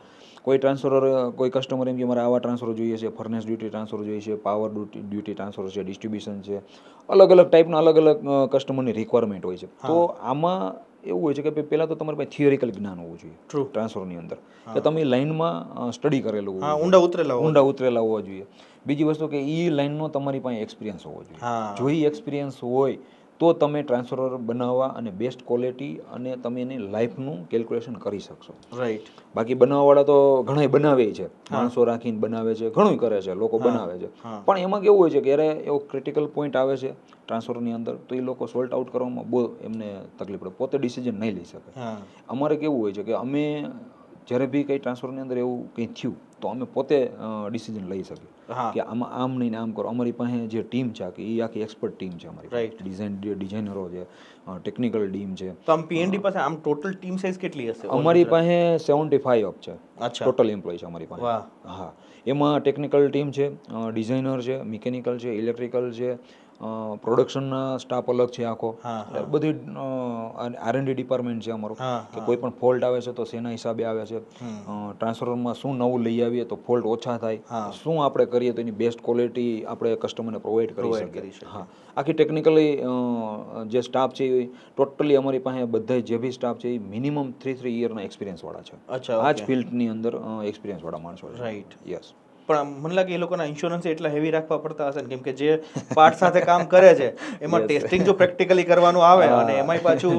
કોઈ કસ્ટમર એમ કે મારે આવા ટ્રાન્સફર જોઈએ છે, ફર્નેસ ડ્યુટી ટ્રાન્સફર જોઈએ છે, પાવર ડ્યુટી ટ્રાન્સફર છે, ડિસ્ટ્રીબ્યુશન છે, અલગ અલગ ટાઈપના અલગ અલગ કસ્ટમરની રિક્વાયરમેન્ટ હોય છે. તો આમાં એવું હોય છે કે પહેલાં તો તમારી પાસે થિયરિકલ જ્ઞાન હોવું જોઈએ ટ્રાન્સફરની અંદર, કે તમે લાઈનમાં સ્ટડી કરેલું હોવું, ઊંડા ઉતરેલા હોવા જોઈએ. બીજી વસ્તુ કે એ લાઈનનો તમારી પાસે એક્સપિરિયન્સ હોવો જોઈએ. જો એ એક્સપિરિયન્સ હોય તો તમે ટ્રાન્સફર બનાવવા અને બેસ્ટ ક્વોલિટી અને તમે એની લાઈફનું કેલ્ક્યુલેશન કરી શકશો. રાઈટ. બાકી બનાવવાવાળા તો ઘણા બનાવે છે, માણસો રાખીને બનાવે છે, ઘણું કરે છે, લોકો બનાવે છે, પણ એમાં કેવું હોય છે કે જ્યારે એવો ક્રિટિકલ પોઈન્ટ આવે છે ટ્રાન્સફરની અંદર તો એ લોકો સોલ્ટ આઉટ કરવામાં બહુ એમને તકલીફ પડે, પોતે ડિસિઝન નહીં લઈ શકે. અમારે કેવું હોય છે કે અમે જ્યારે બી કંઈ ટ્રાન્સફરની અંદર એવું કંઈ થયું તો અમે પોતે ડિસિઝન લઈ શકીએ કે આમાં આમ નહીં આમ કરો. અમારી પાસે જે ટીમ છે એ આખી એક્સપર્ટ ટીમ છે અમારી, ડિઝાઇનરો છે, ટેકનિકલ ટીમ છે. તો આમ પીએનડી પાસે આમ ટોટલ ટીમ સાઇઝ કેટલી હશે? અમારી પાસે 75 અપ છે ટોટલ એમ્પ્લોય છે અમારી પાસે. હા, એમાં ટેકનિકલ ટીમ છે, ડિઝાઇનર છે, મિકેનિકલ છે, ઇલેક્ટ્રિકલ છે, પ્રોડક્શનના સ્ટાફ અલગ છે આખો, બધી R&D ડિપાર્ટમેન્ટ છે અમારું કે કોઈ પણ ફોલ્ટ આવે છે તો શેના હિસાબે આવે છે, ટ્રાન્સફોર્મરમાં શું નવું લઈ આવીએ તો ફોલ્ટ ઓછા થાય, શું આપણે કરીએ તો એની બેસ્ટ ક્વોલિટી આપણે કસ્ટમરને પ્રોવાઈડ કરી શકીએ. હા, આખી ટેકનિકલી જે સ્ટાફ છે એ ટોટલી અમારી પાસે બધા જે બી સ્ટાફ છે એ મિનિમમ 3 યરના એક્સપિરિયન્સવાળા છે. આ જ ફિલ્ડની અંદર એક્સપિરિયન્સવાળા માણસો છે. રાઈટ. યસ. પણ મને લાગે એ લોકોના ઇન્સ્યોરન્સ એટલા હેવી રાખવા પડતા હશે ને, કેમ કે જે પાર્ટ સાથે કામ કરે છે એમાં ટેસ્ટિંગ જો પ્રેક્ટિકલી કરવાનું આવે અને એમાંય પાછું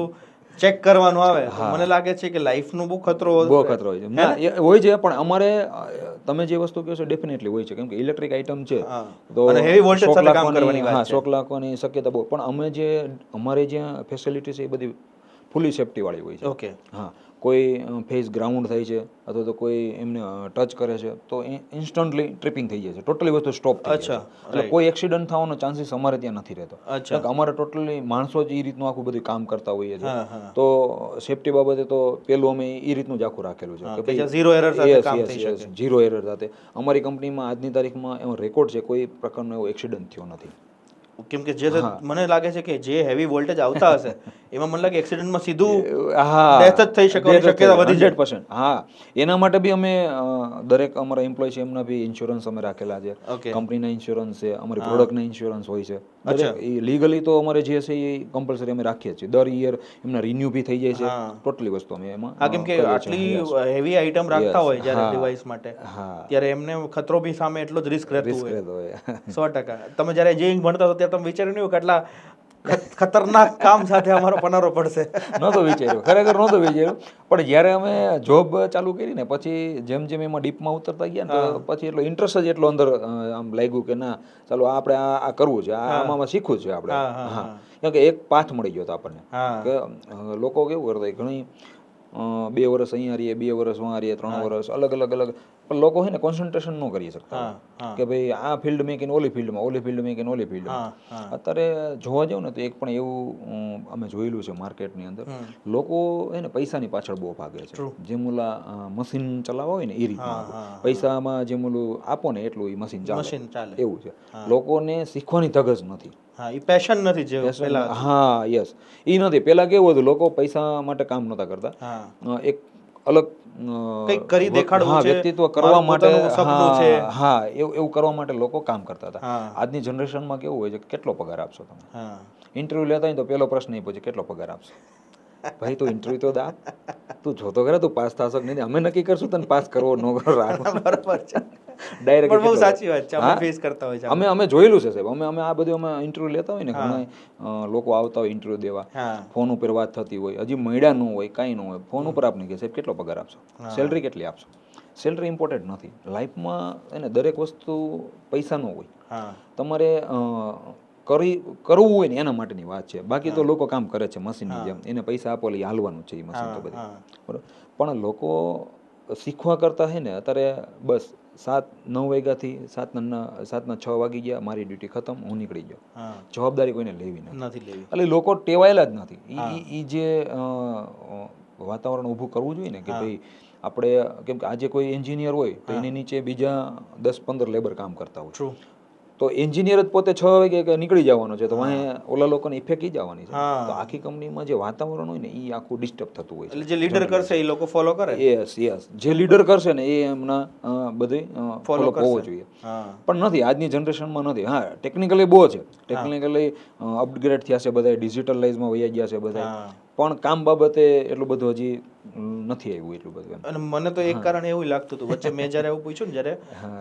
ચેક કરવાનું આવે તો મને લાગે છે કે લાઈફનો બહુ ખતરો હોય છે. હોય છે પણ અમારે તમે જે વસ્તુ કહો છો ડેફિનેટલી હોય છે, કેમ કે ઇલેક્ટ્રિક આઇટમ છે તો હેવી વોલ્ટેજ સાથે કામ કરવાની વાત છે. શોક લાગવાની શક્યતા બહુ, પણ અમારે જ્યાં ફેસિલિટી છે એ બધી ફૂલી સેફટી વાળી હોય છે. ઓકે. હા, કોઈ ફેસ ગ્રાઉન્ડ થાય છે અથવા તો કોઈ એમને ટચ કરે છે તો ઇન્સ્ટન્ટલી ટ્રિપિંગ થઈ જાય છે, ટોટલી વસ્તુ સ્ટોપ થઈ જાય છે. એટલે કોઈ એક્સિડન્ટ થવાનો ચાન્સીસ અમારે ત્યાં નથી રહેતો. અમારે ટોટલી માણસો જ એ રીતનું આખું બધું કામ કરતા હોઈએ છીએ, તો સેફટી બાબતે તો પેલું અમે એ રીતનું જ આખું રાખેલું છે કે ભાઈ ઝીરો એરર સાથે કામ થઈ શકે. ઝીરો એરર સાથે અમારી કંપનીમાં આજની તારીખમાં એવો રેકોર્ડ છે, કોઈ પ્રકારનો એવો એક્સિડન્ટ થયો નથી. કેમ કે જે મને લાગે છે કે જે હેવી વોલ્ટેજ આવતા હશે એમાં મને લાગે એક્સિડન્ટમાં સીધું ડેથ જ થઈ શકવાની શક્યતા વધી જાય. 100%. હા, એના માટે બી અમે દરેક અમારા એમ્પ્લોય છે એમના બી ઇન્સ્યોરન્સ અમે રાખેલા છે. કંપનીના ઇન્સ્યોરન્સ છે, અમારી પ્રોડક્ટના ઇન્સ્યોરન્સ હોય છે. એ લીગલી તો અમારે જે છે એ કમ્પલસરી અમે રાખીએ છીએ. દર યર એમના રિન્યુ બી થઈ જાય છે. ટોટલી વસ્તુ અમે એમાં. હા, કેમ કે આટલી હેવી આઈટમ રાખતા હોય જ્યારે ડિવાઇસ માટે, ત્યારે એમને ખતરો બી સામે એટલો જ રિસ્ક રહેતો હોય. 100%. તમે જ્યારે એન્જિનિયરિંગ ભણતા હતા ત્યારે તમે વિચાર્યું નહીં કે આટલા ખતરનાક કામ સાથે અમારો પનારો પડશે? નહોતો વિચાર્યું, ખરેખર નહોતો વિચાર્યું. પણ જ્યારે અમે જોબ ચાલુ કરી ને પછી જેમ જેમ એમાં ડીપમાં ઉતરતા ગયા ને તો પછી એટલો ઇન્ટરેસ્ટ જ એટલો અંદર આમ લાગ્યું કે ના ચાલો આપણે આ કરવું છે, આમાં શીખવું છે આપણે. હા, કેમ કે એક પાથ મળી ગયો હતો આપણને કે લોકો કેવું કરતા ઘણી 2 વર્ષ અહીંયા રહીએ, 2 વર્ષ વहाँ રહીએ, 3 વર્ષ અલગ પણ લોકો છે ને કોન્સન્ટ્રેશન ન કરી શકતા કે ભાઈ આ ફિલ્ડ મેં કે ઓલી ફિલ્ડમાં, ઓલી ફિલ્ડ મેં કે ઓલી ફિલ્ડમાં. અત્યારે જોવા જાવ ને તો એક પણ એવું અમે જોયેલું છે માર્કેટની અંદર, લોકો એને પૈસાની પાછળ બહુ ભાગે છે. જેમ ઓલા મશીન ચલાવવા હોય ને એ રીતના પૈસામાં જેમ ઓલું આપો ને એટલું એ મશીન ચાલે એવું છે. લોકોને શીખવાની ધગજ નથી. હા, એ પેશન નથી જે પહેલા. હા, યસ, એ નથી. પહેલા કેવું હતું, લોકો પૈસા માટે કામ નહોતા કરતા, એક અલગ કંઈક કરી દેખાડવું છે, વ્યક્તિત્વ કરવા માટે. હા, એવું કરવા માટે લોકો કામ કરતા હતા. આજની જનરેશનમાં કેવું હોય છે, કેટલો પગાર આપશો તમે? ઇન્ટરવ્યુ લેતા હોય તો પહેલો પ્રશ્ન એ પૂછે કેટલો પગાર આપશો. ભાઈ તું ઇન્ટરવ્યુ તો દા, તું જોતો કરે તું પાસ થશો કે નહીં, અમે નક્કી કરશું તને પાસ કરવો ન કરવો. બરાબર છે. ડાયરેક્ટ બહુ સાચી વાત છે. અમે ફેસ કરતા હોય છે. અમે જોયેલું છે સાહેબ. અમે આ બધું અમે ઇન્ટરવ્યુ લેતા હોય ને, ઘણા લોકો આવતા હોય ઇન્ટરવ્યુ દેવા, ફોન ઉપર વાત થતી હોય, હજી મળ્યા ન હોય, કાંઈ ન હોય, ફોન ઉપર આપને કે સાહેબ કેટલો પગાર આપશો, સેલરી કેટલી આપશો. સેલરી ઇમ્પોર્ટન્ટ નથી લાઈફમાં. એને દરેક વસ્તુ પૈસા ન હોય, તમારે કરવું હોય ને એના માટેની વાત છે. બાકી તો લોકો કામ કરે છે મશીનની જેમ, એને પૈસા આપો એટલે હાલવાનું છે એ મશીન તો બધી. બરાબર, પણ લોકો શીખવા કરતા છે ને અત્યારે બસ 7-9 વાગ્યાથી 7ના 6 વાગી ગયા, મારી ડ્યુટી ખતમ, હું નીકળી ગયો. જવાબદારી કોઈને લેવી નથી. એટલે લોકો ટેવાયેલા જ નથી. એ જે વાતાવરણ ઊભું કરવું જોઈએ ને કે ભાઈ આપણે, કેમ કે આજે કોઈ એન્જિનિયર હોય તો એની નીચે બીજા 10-15 લેબર કામ કરતા હોય, તો એન્જિનિયર જ પોતે 6 વાગે નીકળી જવાનો છે, તો વાંહે ઓલા લોકોને ઇફેક્ટ જવાની છે. તો આખી કંપનીમાં જે વાતાવરણ હોય ને એ આખું ડિસ્ટર્બ થતું હોય છે. એટલે જે લીડર કરશે એ લોકો ફોલો કરે. યસ, જે લીડર કરશે ને એ એમના બધે ફોલો હોવો જોઈએ. પણ નથી, આજની જનરેશનમાં નથી. હા, ટેકનિકલી બહુ છે, ટેકનિકલી અપગ્રેડ થયા છે બધા, ડિજિટલાઇઝમાં વયા ગયા છે બધા, પણ કામ બાબતે એટલું બધું હજી નથી આવ્યું એટલું બધું. અને મને તો એક કારણ એવું લાગતું હતું વચ્ચે, મેં જ્યારે એવું પૂછ્યું ને, જ્યારે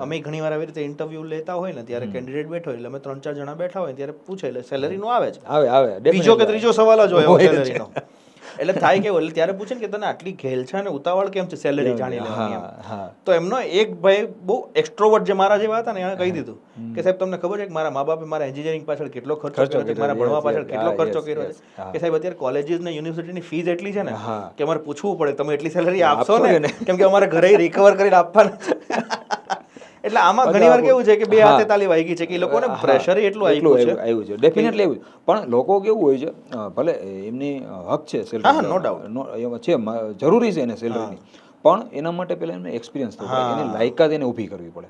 અમે ઘણી વાર આવી રીતે ઇન્ટરવ્યુ લેતા હોય ને ત્યારે કેન્ડિડેટ બેઠો હોય એટલે અમે 3-4 જણા બેઠા હોય ત્યારે પૂછે એટલે સેલરી નો આવે છે, આવે બીજો કે ત્રીજો સવાલ જ હોય સેલરીનો. એટલે થાય કેવું, એટલે ત્યારે પૂછે ને કે તને આટલી ઘેલ છે અને ઉતાવળ કેમ છે સેલરી જાણી લેવાની? તો એમનો એક ભાઈ બહુ એક્સ્ટ્રોવર્ટ જે મારા જેવા હતા ને, એણે કહી દીધું કે સાહેબ તમને ખબર છે કે મારા મા બાપે મારા એન્જિનિયરિંગ પાછળ કેટલો ખર્ચો કર્યો છે, મારા ભણવા પાછળ કેટલો ખર્ચો કર્યો છે, કે સાહેબ અત્યારે કોલેજીસ ને યુનિવર્સિટીની ફીસ એટલી છે ને કે અમારે પૂછવું પડે તમે એટલી સેલરી આપશો ને, કેમ કે અમારે ઘરે રિકવર કરીને આપવાના. એટલે આમાં ઘણીવાર કેવું છે કે બે હાથે તાલી વાગી છે કે એ લોકોને પ્રેશર એટલું આવ્યું છે ડેફિનેટલી આવ્યું. પણ લોકો કેવું હોય છે, ભલે એમની હક છે સેલરી, નો ડાઉટ છે, જરૂરી છે એને સેલરીની, પણ એના માટે પહેલા એને એક્સપિરિયન્સ થવો પડે, એની લાયકાત એને ઊભી કરવી પડે,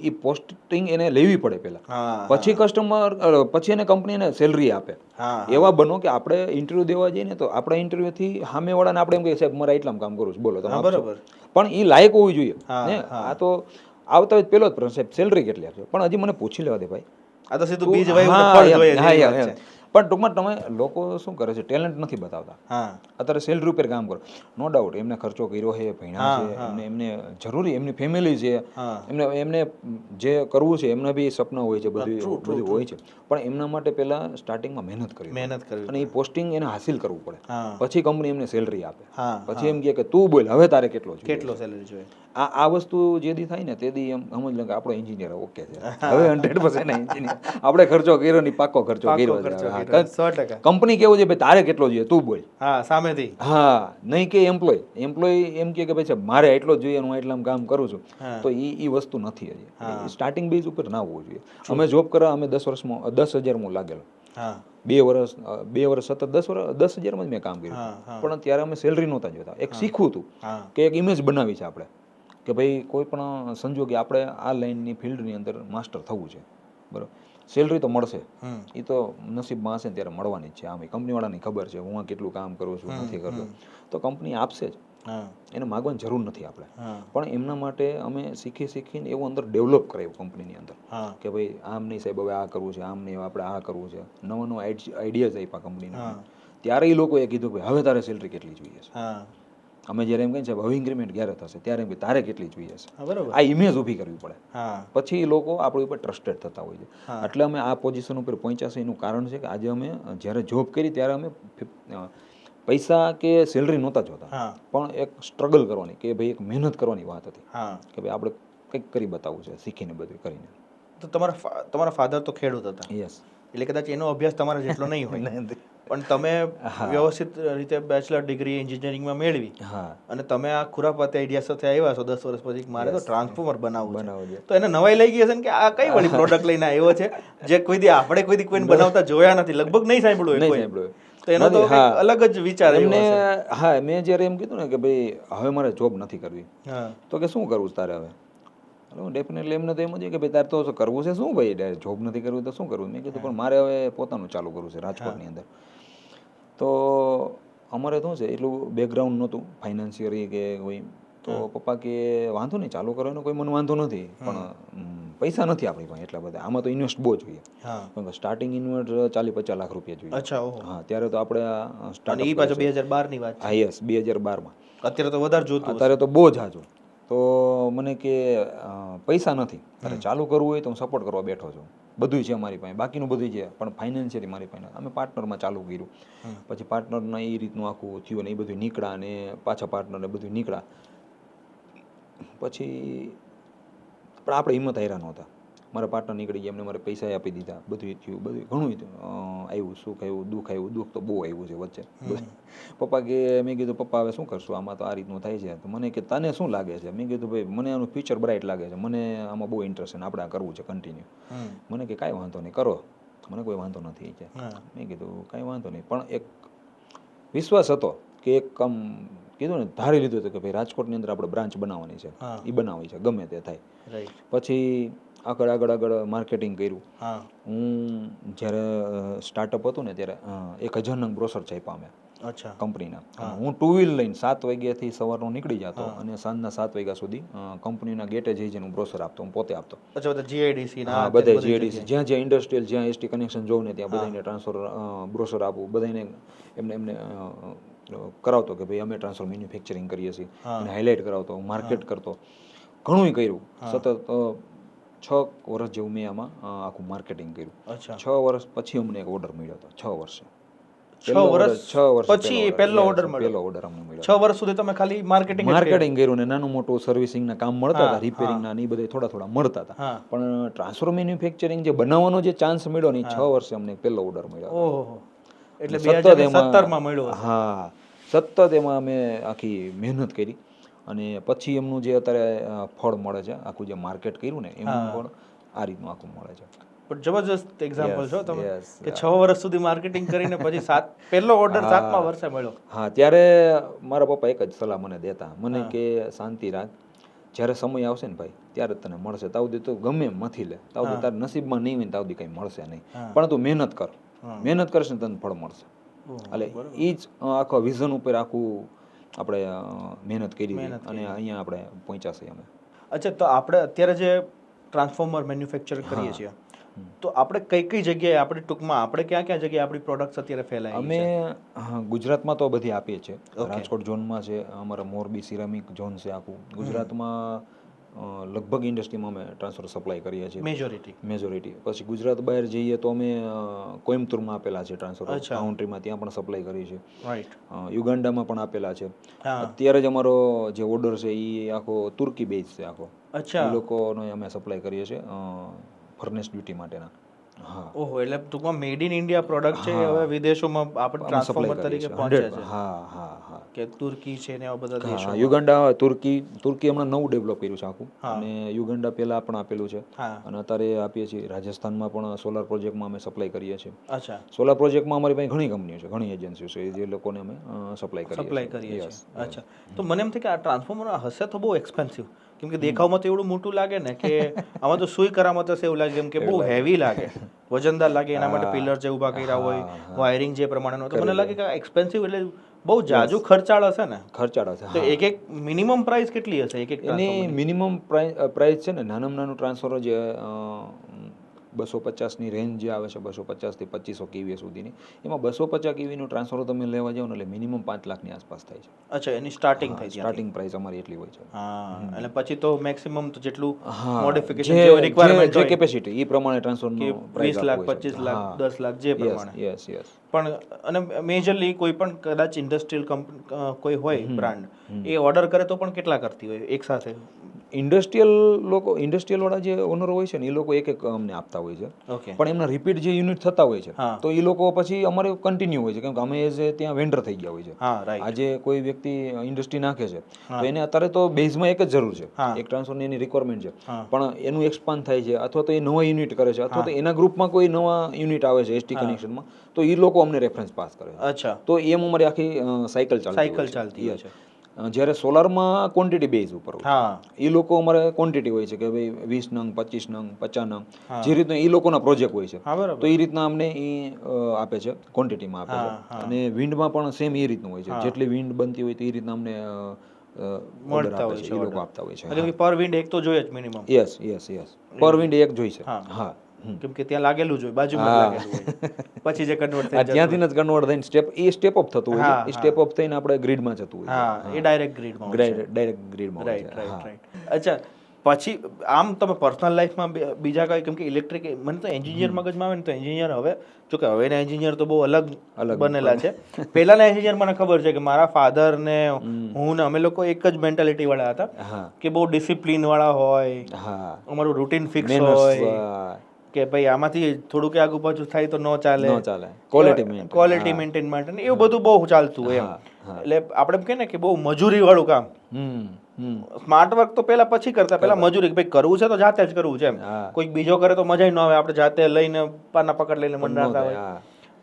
એ પોસ્ટિંગ એને લેવી પડે પહેલા, પછી કસ્ટમર, પછી એને કંપની એને સેલરી આપે. એવા બનો કે આપણે ઇન્ટરવ્યુ દેવા જઈએ ને તો આપણા ઇન્ટરવ્યુથી સામેવાળાને આપણે એમ કહીએ સાહેબ મારા એટલામાં કામ કરું છું, બોલો તમે બરાબર, પણ એ લાયક હોવી જોઈએ ને. આ તો આવતા પહેલો જ પ્રશ્ન સાહેબ સેલરી કેટલી આપશે, પણ હજી મને પૂછી લેવા દે ભાઈ, આ તો સીધું બીજ વાયુ. પણ ટૂંકમાં તમે લોકો શું કરે છે, ટેલેન્ટ નથી બતાવતા. અત્યારે સેલરી ઉપર કામ કરો, નો ડાઉટ એમને ખર્ચો કર્યો છે, ભણ્યા છે, એમને જરૂરી, એમની ફેમિલી છે, એમને જે કરવું છે, એમના બી સપના હોય છે, બધું હોય છે, પણ એમના માટે પહેલા સ્ટાર્ટિંગમાં મહેનત કરવી અને એ પોસ્ટિંગ એને હાસિલ કરવું પડે, પછી કંપની એમને સેલરી આપે, પછી એમ કે તું બોલ હવે તારે કેટલો સેલરી જોઈએ. આ વસ્તુ જે દી થાય ને તે દી એમ સમજ લે કે આપણો એન્જિનિયર ઓકે છે, હવે 100% એન્જિનિયર, આપણે ખર્ચો કર્યો નહીં, પાકો ખર્ચો કર્યો છે. કંપની કેવું છે ભાઈ તારે કેટલો જોઈએ તું બોલ, સામેથી. હા, નહીં કે એમ્પ્લોય એમ કે ભાઈ સાહેબ મારે એટલો જ જોઈએ, હું એટલામાં કામ કરું છું, તો એ વસ્તુ નથી હજી સ્ટાર્ટિંગ બેઝ ઉપર ના હોવું જોઈએ. અમે જોબ કરવા, અમે 10 વર્ષમાં 10,000 લાગેલો, 2 વર્ષ સતત 10,000 જ મેં કામ કર્યું, પણ ત્યારે અમે સેલરી નહોતા જોતા, એક શીખવું હતું કે એક ઇમેજ બનાવી છે આપણે કે ભાઈ કોઈ પણ સંજોગે આપણે આ લાઈનની ફિલ્ડની અંદર માસ્ટર થવું છે, બરાબર, સેલરી તો મળશે, એ તો નસીબમાં હશે ને ત્યારે મળવાની જ છે. આમ કંપનીવાળાની ખબર છે હું આ કેટલું કામ કરું છું, નથી કરતો, તો કંપની આપશે જ, એને માગવાની જરૂર નથી આપણે. પણ એમના માટે અમે શીખીને એવું અંદર ડેવલપ કરાવ્યું કંપનીની અંદર કે ભાઈ આમ નહીં સાહેબ હવે આ કરવું છે, આમ નહીં આપણે આ કરવું છે, નવા આઈડિયાઝ આપ્યા કંપનીના. ત્યારે એ લોકોએ કીધું કે હવે તારે સેલરી કેટલી જોઈએ છે. અમે જ્યારે એમ કહીએ સાહેબ હવે ઇન્ક્રીમેન્ટ ક્યારે થશે, ત્યારે એમ કે તારે કેટલી જોઈએ છે, આ ઇમેજ ઊભી કરવી પડે, પછી એ લોકો આપણી ઉપર ટ્રસ્ટેડ થતા હોય છે. એટલે અમે આ પોઝિશન ઉપર પહોંચ્યા છે. એનું કારણ છે કે આજે અમે જ્યારે જોબ કરી ત્યારે અમે પૈસા કે સેલરી નહોતા જોતા, પણ એક સ્ટ્રગલ કરવાની, કે ભાઈ એક મહેનત કરવાની વાત હતી કે ભાઈ આપણે કંઈક કરી બતાવવું છે, શીખીને બધું કરીને. તો તમારા ફાધર તો ખેડૂત હતા? યસ. એટલે કદાચ એનો અભ્યાસ તમારા જેટલો નહીં હોય, પણ તમે વ્યવસ્થિત રીતે બેચલર ડિગ્રી એન્જિનિયરિંગમાં મેળવી અને તમે આ ખુરાપાતી આઈડિયા સાથે આવ્યા છો 10 વર્ષ પછી, મારે તો ટ્રાન્સફોર્મર બનાવવું છે, તો એને નવાઈ લઈ ગઈ હશે ને કે આ કઈ વળી પ્રોડક્ટ લઈને આવ્યો છે જે આપણે કોઈને બનાવતા જોયા નથી, લગભગ નહીં સાંભળ્યું, તો એનો તો અલગ જ વિચાર એમને. હા, મેં જ્યારે એમ કીધું ને કે ભાઈ હવે મારે જોબ નથી કરવી, તો કે શું કરવું તારે હવે? ડેફિનેટલી એમને તો એમ જ કે ભાઈ તારે તો કરવું છે શું ભાઈ, જોબ નથી કરવી તો શું કરવું? મેં કીધું પણ મારે હવે પોતાનું ચાલુ કરવું છે રાજકોટની અંદર. તો અમારે શું છે એટલું બેકગ્રાઉન્ડ નહોતું ફાઇનાન્શિયલી કે કોઈ, તો પપ્પા કે વાંધો નહીં ચાલુ કરો, એનો કોઈ મને વાંધો નથી, પણ પૈસા નથી આપણી પાસે એટલા બધા, આમાં તો ઇન્વેસ્ટ બહુ જોઈએ, સ્ટાર્ટિંગ ઇન્વેસ્ટ 40-50 લાખ રૂપિયા જોઈએ. હા, ત્યારે તો આપણે સ્ટાર્ટિંગ 2012 ની વાત. હા, યસ, 2012માં. અત્યારે તો વધારે જોતું, અત્યારે તો બહુ જ હાજુ. તો મને કે પૈસા નથી, તારે ચાલુ કરવું હોય તો હું સપોર્ટ કરવા બેઠો છું, બધું છે મારી પાસે, બાકીનું બધું છે, પણ ફાઇનાન્શિયલી મારી પાસે. અમે પાર્ટનરમાં ચાલુ કર્યું, પછી પાર્ટનરના એ રીતનું આખું થયું ને એ બધું નીકળ્યા, અને પાછા પાર્ટનરને બધું નીકળ્યા, પછી પણ આપણે હિંમત હાર્યા નહોતા. મારા પાર્ટનર નીકળી ગયા, એમને મારે પૈસા આપી દીધા, બધું થયું, બધું ઘણું આવ્યું, સુખ આવ્યું, દુઃખ તો બહુ આવ્યું છે વચ્ચે. પપ્પા કે, મેં કીધું પપ્પા હવે શું કરશું, આમાં તો આ રીતનું થાય છે. તો મને કે તને શું લાગે છે? મેં કીધું ભાઈ મને આનું ફ્યુચર બ્રાઇટ લાગે છે, મને આમાં બહુ ઇન્ટરેસ્ટ છે ને આપણે આ કરવું છે કન્ટિન્યુ. મને કે કાંઈ વાંધો નહીં, કરો, મને કોઈ વાંધો નથી કે. મેં કીધું કાંઈ વાંધો નહીં, પણ એક વિશ્વાસ હતો કે એક કામ કીધું ને, ધારી લીધું હતું કે ભાઈ રાજકોટની અંદર આપણે બ્રાન્ચ બનાવવાની છે, એ બનાવવી છે ગમે તે થાય. પછી આગળ માર્કેટિંગ કર્યું. હું જ્યારે સ્ટાર્ટઅપ હતું ને ત્યારે 1,000 નંગ બ્રોશર છાપ્યા અમે કંપનીના. હું 2 વ્હીલ લઈને 7 વાગ્યાથી સવારનો નીકળી જતો અને સાંજના 7 વાગ્યા સુધી કંપનીના ગેટે જઈ જઈને બ્રોશર આપતો, હું પોતે આપતો. જીઆઈડીસી, હા, બધા જીઆઈડીસી, જ્યાં ઇન્ડસ્ટ્રીયલ, જ્યાં એસટી કનેક્શન જોઉં ને ત્યાં બધાને ટ્રાન્સફર બ્રોશર આપું, બધાને એમને કરાવતો કે ભાઈ અમે ટ્રાન્સફર મેન્યુફેક્ચરિંગ કરીએ છીએ, એને હાઇલાઇટ કરાવતો, માર્કેટ કરતો, ઘણું કર્યું. સતત 6 વર્ષ જેવું મેં આમાં આખું માર્કેટિંગ કર્યું. 6 વર્ષ પછી અમને એક ઓર્ડર મળ્યો હતો. 6 વર્ષ પછી પહેલો ઓર્ડર મળ્યો. 6 વર્ષ સુધી તમે ખાલી માર્કેટિંગ કર્યું ને નાનું મોટું સર્વિસિંગના કામ મળતા હતા, રિપેરિંગના ને એ બધા થોડા મળતા હતા, પણ ટ્રાન્સફર મેન્યુફેક્ચરિંગ જે બનાવવાનો જે ચાન્સ મળ્યો ને 6 વર્ષે અમને પહેલો ઓર્ડર મળ્યો. એટલે 2017માં મળ્યો. હા, સતત એમાં અમે આખી મહેનત કરી. અને પછી એમનું જે અત્યારે ફળ મળે છે, આખું જે માર્કેટ કર્યું ને એમનું પણ આ રીતનું આખું મળે છે. પણ જબરજસ્ત એક્ઝામ્પલ છો તમે કે 6 વર્ષ સુધી માર્કેટિંગ કરીને પછી પહેલો ઓર્ડર 7મા વર્ષે મળ્યો. હા, ત્યારે મારા પપ્પા એક જ સલાહ મને દેતા, મને કે શાંતિ રાખ, જ્યારે સમય આવશે ને ભાઈ ત્યારે તને મળશે, તાવદી તો ગમે એમ મથી લે, તાવદી તારા નસીબમાં નહીં હોય ને તાવદી કંઈ મળશે નહીં, પણ તું મહેનત કર, મહેનત કરશે ને તને ફળ મળશે. એટલે એ જ આખા વિઝન ઉપર આખું આપણે મહેનત કરી અને અહીંયા આપણે પહોંચ્યા છીએ અમે. અચ્છા, તો આપણે અત્યારે જે ટ્રાન્સફોર્મર મેન્યુફેક્ચર કરીએ છીએ તો આપણે કઈ કઈ જગ્યાએ, આપણે ટૂંકમાં આપણે ક્યાં ક્યાં જગ્યાએ આપણી પ્રોડક્ટ્સ અત્યારે ફેલાય? અમે ગુજરાતમાં તો બધી આપીએ છીએ, રાજકોટ ઝોનમાં છે અમારા, મોરબી સિરામિક ઝોન છે આખું ગુજરાતમાં. લગભગ ઇન્ડસ્ટ્રીમાં અમે ટ્રાન્સફર સપ્લાય કરીએ છીએ મેજોરિટી. પછી ગુજરાત બહાર જઈએ તો અમે કોઈમ્બતુરમાં આપેલા છે ટ્રાન્સફર કાઉન્ટ્રીમાં, ત્યાં પણ સપ્લાય કરીએ છીએ. યુગાન્ડામાં પણ આપેલા છે. અત્યારે જ અમારો જે ઓર્ડર છે એ આખો તુર્કી બેઝ છે આખો. એ લોકોનો અમે સપ્લાય કરીએ છીએ ફર્નેસ ડ્યુટી માટેના. હા, ઓહો, એટલે ટૂંકમાં મેડ ઇન ઇન્ડિયા પ્રોડક્ટ છે, હવે વિદેશોમાં આપણે ટ્રાન્સફોર્મર તરીકે પહોંચે છે. હા હા હા, કે તુર્કી છે ને એવા બધા દેશો. યુગાન્ડા, તુર્કી હમણાં નવું ડેવલપ કર્યું છે આખું, અને યુગાન્ડા પહેલા પણ આપેલું છે, અને અત્યારે આપીએ છીએ. રાજસ્થાનમાં પણ સોલાર પ્રોજેક્ટમાં અમે સપ્લાય કરીએ છીએ. અચ્છા, સોલાર પ્રોજેક્ટમાં અમારી પાસે ઘણી કંપનીઓ છે, ઘણી એજન્સીઓ છે જે લોકોને અમે સપ્લાય કરીએ છીએ. અચ્છા, તો મને એમ થાય કે આ ટ્રાન્સફોર્મર હશે તો બહુ એક્સપેન્સિવ, કેમ કે દેખાવમાં તો એવડું મોટું લાગે ને કે આમાં તો સુઈ કરામત હશે એવું લાગે, કેમ કે બહુ હેવી લાગે, વજનદાર લાગે. એના માટે પિલર જે ઊભા કર્યા હોય, વાયરિંગ જે પ્રમાણેનું, તો મને લાગે કે એક્સપેન્સિવ એટલે બહુ જાજુ ખર્ચાળ હશે ને. ખર્ચાળ હશે. તો એક મિનિમમ પ્રાઇસ કેટલી હશે? એની મિનિમમ પ્રાઇસ છે ને, નાનામાં નાનું ટ્રાન્સફર જે 250ની રેન્જ જે આવે છે, 250 થી 2500 kVA સુધીની, એમાં 250 kVનું ટ્રાન્સફર તમે લેવા જાવ ને એટલે મિનિમમ 5 લાખની આસપાસ થાય છે. અચ્છા, એની સ્ટાર્ટિંગ થાય છે. સ્ટાર્ટિંગ પ્રાઇસ અમારી એટલી હોય છે. હા, એટલે પછી તો મેક્સિમમ તો જેટલું મોડિફિકેશન જે રિક્વાયરમેન્ટ જે કેપેસિટી એ પ્રમાણે ટ્રાન્સફરનો પ્રાઇસ 20 લાખ 25 લાખ 10 લાખ જે પ્રમાણે. Yes yes. પણ અને મેજરલી કોઈ પણ કદાચ ઇન્ડસ્ટ્રીયલ કંપની કોઈ હોય બ્રાન્ડ, એ ઓર્ડર કરે તો પણ કેટલા કરતી હોય એક સાથે? ઇન્ડસ્ટ્રીયલ વાળા જે ઓનર હોય છે ને એ લોકો એક એક અમને આપતા હોય છે, પણ એમના રિપીટ જે યુનિટ થતા હોય છે તો એ લોકો પછી અમારે કન્ટિન્યુ હોય છે, કેમ કે અમે એઝ ત્યાં વેન્ડર થઈ ગયા હોય છે. આજે કોઈ વ્યક્તિ ઇન્ડસ્ટ્રી નાખે છે તો એને અત્યારે તો બેઝમાં એક જ જરૂર છે, એક ટ્રાન્સફરની એની રિક્વાયરમેન્ટ છે, પણ એનું એક્સપાન્ડ થાય છે અથવા તો એ નવા યુનિટ કરે છે અથવા તો એના ગ્રુપમાં કોઈ નવા યુનિટ આવે છે એસટી કનેક્શનમાં, તો એ લોકો અમને રેફરન્સ પાસ કરે છે. અચ્છા, તો એમ અમારી આખી સાયકલ ચાલતી હોય છે. જ્યારે સોલારમાં ક્વોન્ટિટી બેઝ ઉપર હોય, એ લોકો અમારે ક્વોન્ટિટી હોય છે કે ભાઈ 20 નંગ 25 નંગ 50 નંગ, જે રીતના એ લોકોના પ્રોજેક્ટ હોય છે, તો એ રીતના અમને એ આપે છે, ક્વોન્ટિટીમાં આપે છે. અને વિન્ડમાં પણ સેમ એ રીતનું હોય છે, જેટલી વિન્ડ બનતી હોય તો એ રીતના અમને મળતા હોય છે, એ લોકો આપતા હોય છે. એટલે પર વિન્ડ એક તો જોઈએ જ મિનિમમ. યસ યસ યસ, પર વિન્ડ એક જોઈશે. હા, કેમ કે ત્યાં લાગેલું જ હોય, બાજુમાં લાગેલું હોય, પછી જે કન્વર્ટ થાય ત્યાંથી જ કન્વર્ટ થઈને સ્ટેપ અપ થતું હોય છે, સ્ટેપ અપ થઈને આપણે ગ્રીડમાં જતું હોય છે. હા, એ ડાયરેક્ટ ગ્રીડમાં. રાઈટ. અચ્છા, પછી આમ તમે પર્સનલ લાઈફમાં બીજા કઈ, કેમ કે ઇલેક્ટ્રિક, મને તો એન્જિનિયર મગજમાં આવે ને તો એન્જિનિયર હવે જો કે હવેના એન્જિનિયર તો બહુ અલગ બનેલા છે. પહેલાના એન્જિનિયર મને ખબર છે કે મારા ફાધર ને હું ને અમે લોકો એક જ મેન્ટાલિટી વાળા હતા કે બહુ ડિસિપ્લિન વાળા હોય, અમારું રૂટીન ફિક્સ હોય, કે ભાઈ આમાંથી થોડુંક આગુ પાછું થાય તો ન ચાલે, ક્વોલિટી મેન્ટેન માટે એવું બધું બહુ ચાલતું હોય એમ. એટલે આપણે એમ કહે ને કે બહુ મજૂરી વાળું કામ. સ્માર્ટ વર્ક તો પછી કરતા, પહેલા મજૂરી, ભાઈ કરવું છે તો જાતે જ કરવું છે એમ. કોઈક બીજો કરે તો મજા ન આવે, આપણે જાતે લઈને પાના પકડ લઈને મંડાતા હોય.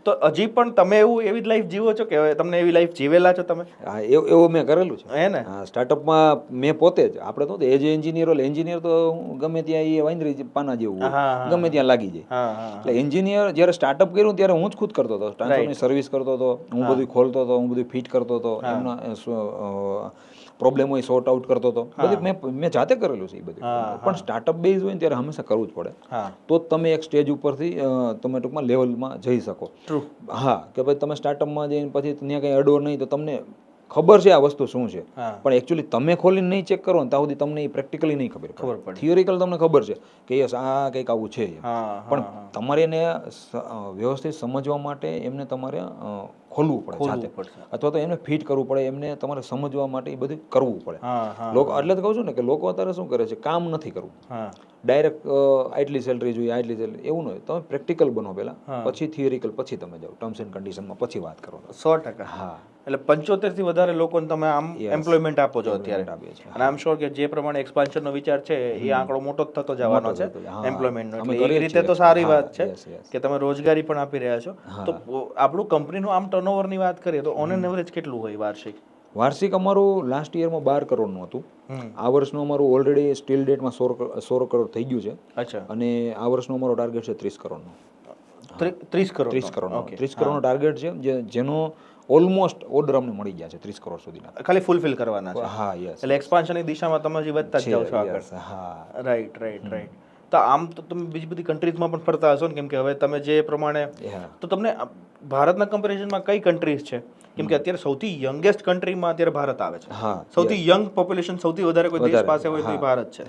તો હજી પણ તમે એવી જ લાઈફ જીવો છો કે તમને એવી લાઈફ જીવેલા છો તમે? હા, એવું મેં કરેલું છે. હે ને? સ્ટાર્ટઅપમાં મેં પોતે જ, આપણે તો એજ એન્જિનિયર તો ગમે ત્યાં એ વાંદરી પાના જેવું ગમે ત્યાં લાગી જાય. એટલે એન્જિનિયર જ્યારે સ્ટાર્ટઅપ કર્યું ત્યારે હું જ ખુદ કરતો હતો, ટ્રાન્સફરની સર્વિસ કરતો હતો, હું બધું ખોલતો હતો, હું બધું ફિટ કરતો હતો, એમના પ્રોબ્લેમ હોય સોર્ટ આઉટ કરતો હતો, બધું મેં જાતે કરેલું છે એ બધું. પણ સ્ટાર્ટઅપ બેઝ હોય ને ત્યારે હંમેશા કરવું જ પડે, તો જ તમે એક સ્ટેજ ઉપરથી તમે ટૂંકમાં લેવલમાં જઈ શકો. હા, કે ભાઈ તમે સ્ટાર્ટઅપમાં જઈને પછી ત્યાં કંઈ અડો નહીં તો તમને ખબર છે આ વસ્તુ શું છે, પણ એકચ્યુઅલી તમે ખોલીને નહીં ચેક કરો ને ત્યાં સુધી તમને એ પ્રેક્ટિકલી નહીં ખબર પડે. થિયોરિકલ તમને ખબર છે કે યસ આ કંઈક આવું છે, પણ તમારે એને વ્યવસ્થિત સમજવા માટે એમને તમારે ખોલવું પડે જાતે, અથવા તો એને ફિટ કરવું પડે, એમને તમારે સમજવા માટે એ બધું કરવું પડે. લોકો એટલે જ કહું છું ને કે લોકો અત્યારે શું કરે છે, કામ નથી કરવું, ડાયરેક્ટ આટલી સેલરી જોઈએ, આટલી સેલરી, એવું ન હોય. તમે પ્રેક્ટિકલ બનો પહેલા, પછી થિયરિકલ, પછી તમે જાઓ ટર્મ્સ એન્ડ કન્ડિશનમાં, પછી વાત કરો. 100%. હા, એટલે 75 થી વધારે લોકોને તમે આમ એમ્પ્લોયમેન્ટ આપો છો અત્યારે, અને આમ શ્યોર કે જે પ્રમાણે એક્સપાન્શનનો વિચાર છે એ આંકડો મોટો જ થતો જવાનો છે એમ્પ્લોયમેન્ટનો. એટલે એ રીતે તો સારી વાત છે કે તમે રોજગારી પણ આપી રહ્યા છો. તો આપણું કંપનીનું આમ ટર્નઓવરની વાત કરીએ તો ઓન એન એવરેજ કેટલું હોય વાર્ષિક? વાર્ષિક અમારું લાસ્ટ યરમાં 12 કરોડનું હતું. આ વર્ષનું અમારું ઓલરેડી સ્ટીલ ડેટમાં 16 કરોડ થઈ ગયું છે. અચ્છા. અને આ વર્ષનો અમારો ટાર્ગેટ છે 30 કરોડનો. 30 કરોડ? 30 કરોડનો ટાર્ગેટ છે, જેનો ઓલમોસ્ટ ઓર્ડર અમને મળી ગયા છે 30 કરોડ સુધીના. ખાલી ફૂલફિલ કરવાના છે. હા, યસ. એટલે એક્સપાન્શનની દિશામાં તમે હજી વધતા જ જાવ છો આગળ. હા, રાઈટ. તો આમ તો તમે બીજી બધી કન્ટ્રીઝમાં પણ ફરતા હશો ને, કેમ કે હવે તમે જે પ્રમાણે, તો તમને ભારતના કમ્પેરિઝનમાં કઈ કન્ટ્રીઝ છે, કેમ કે અત્યારે સૌથી યંગેસ્ટ કન્ટ્રીમાં અત્યારે ભારત આવે છે. સૌથી યંગ પોપ્યુલેશન, સૌથી વધારે કોઈ દેશ પાસે હોય તો એ ભારત છે.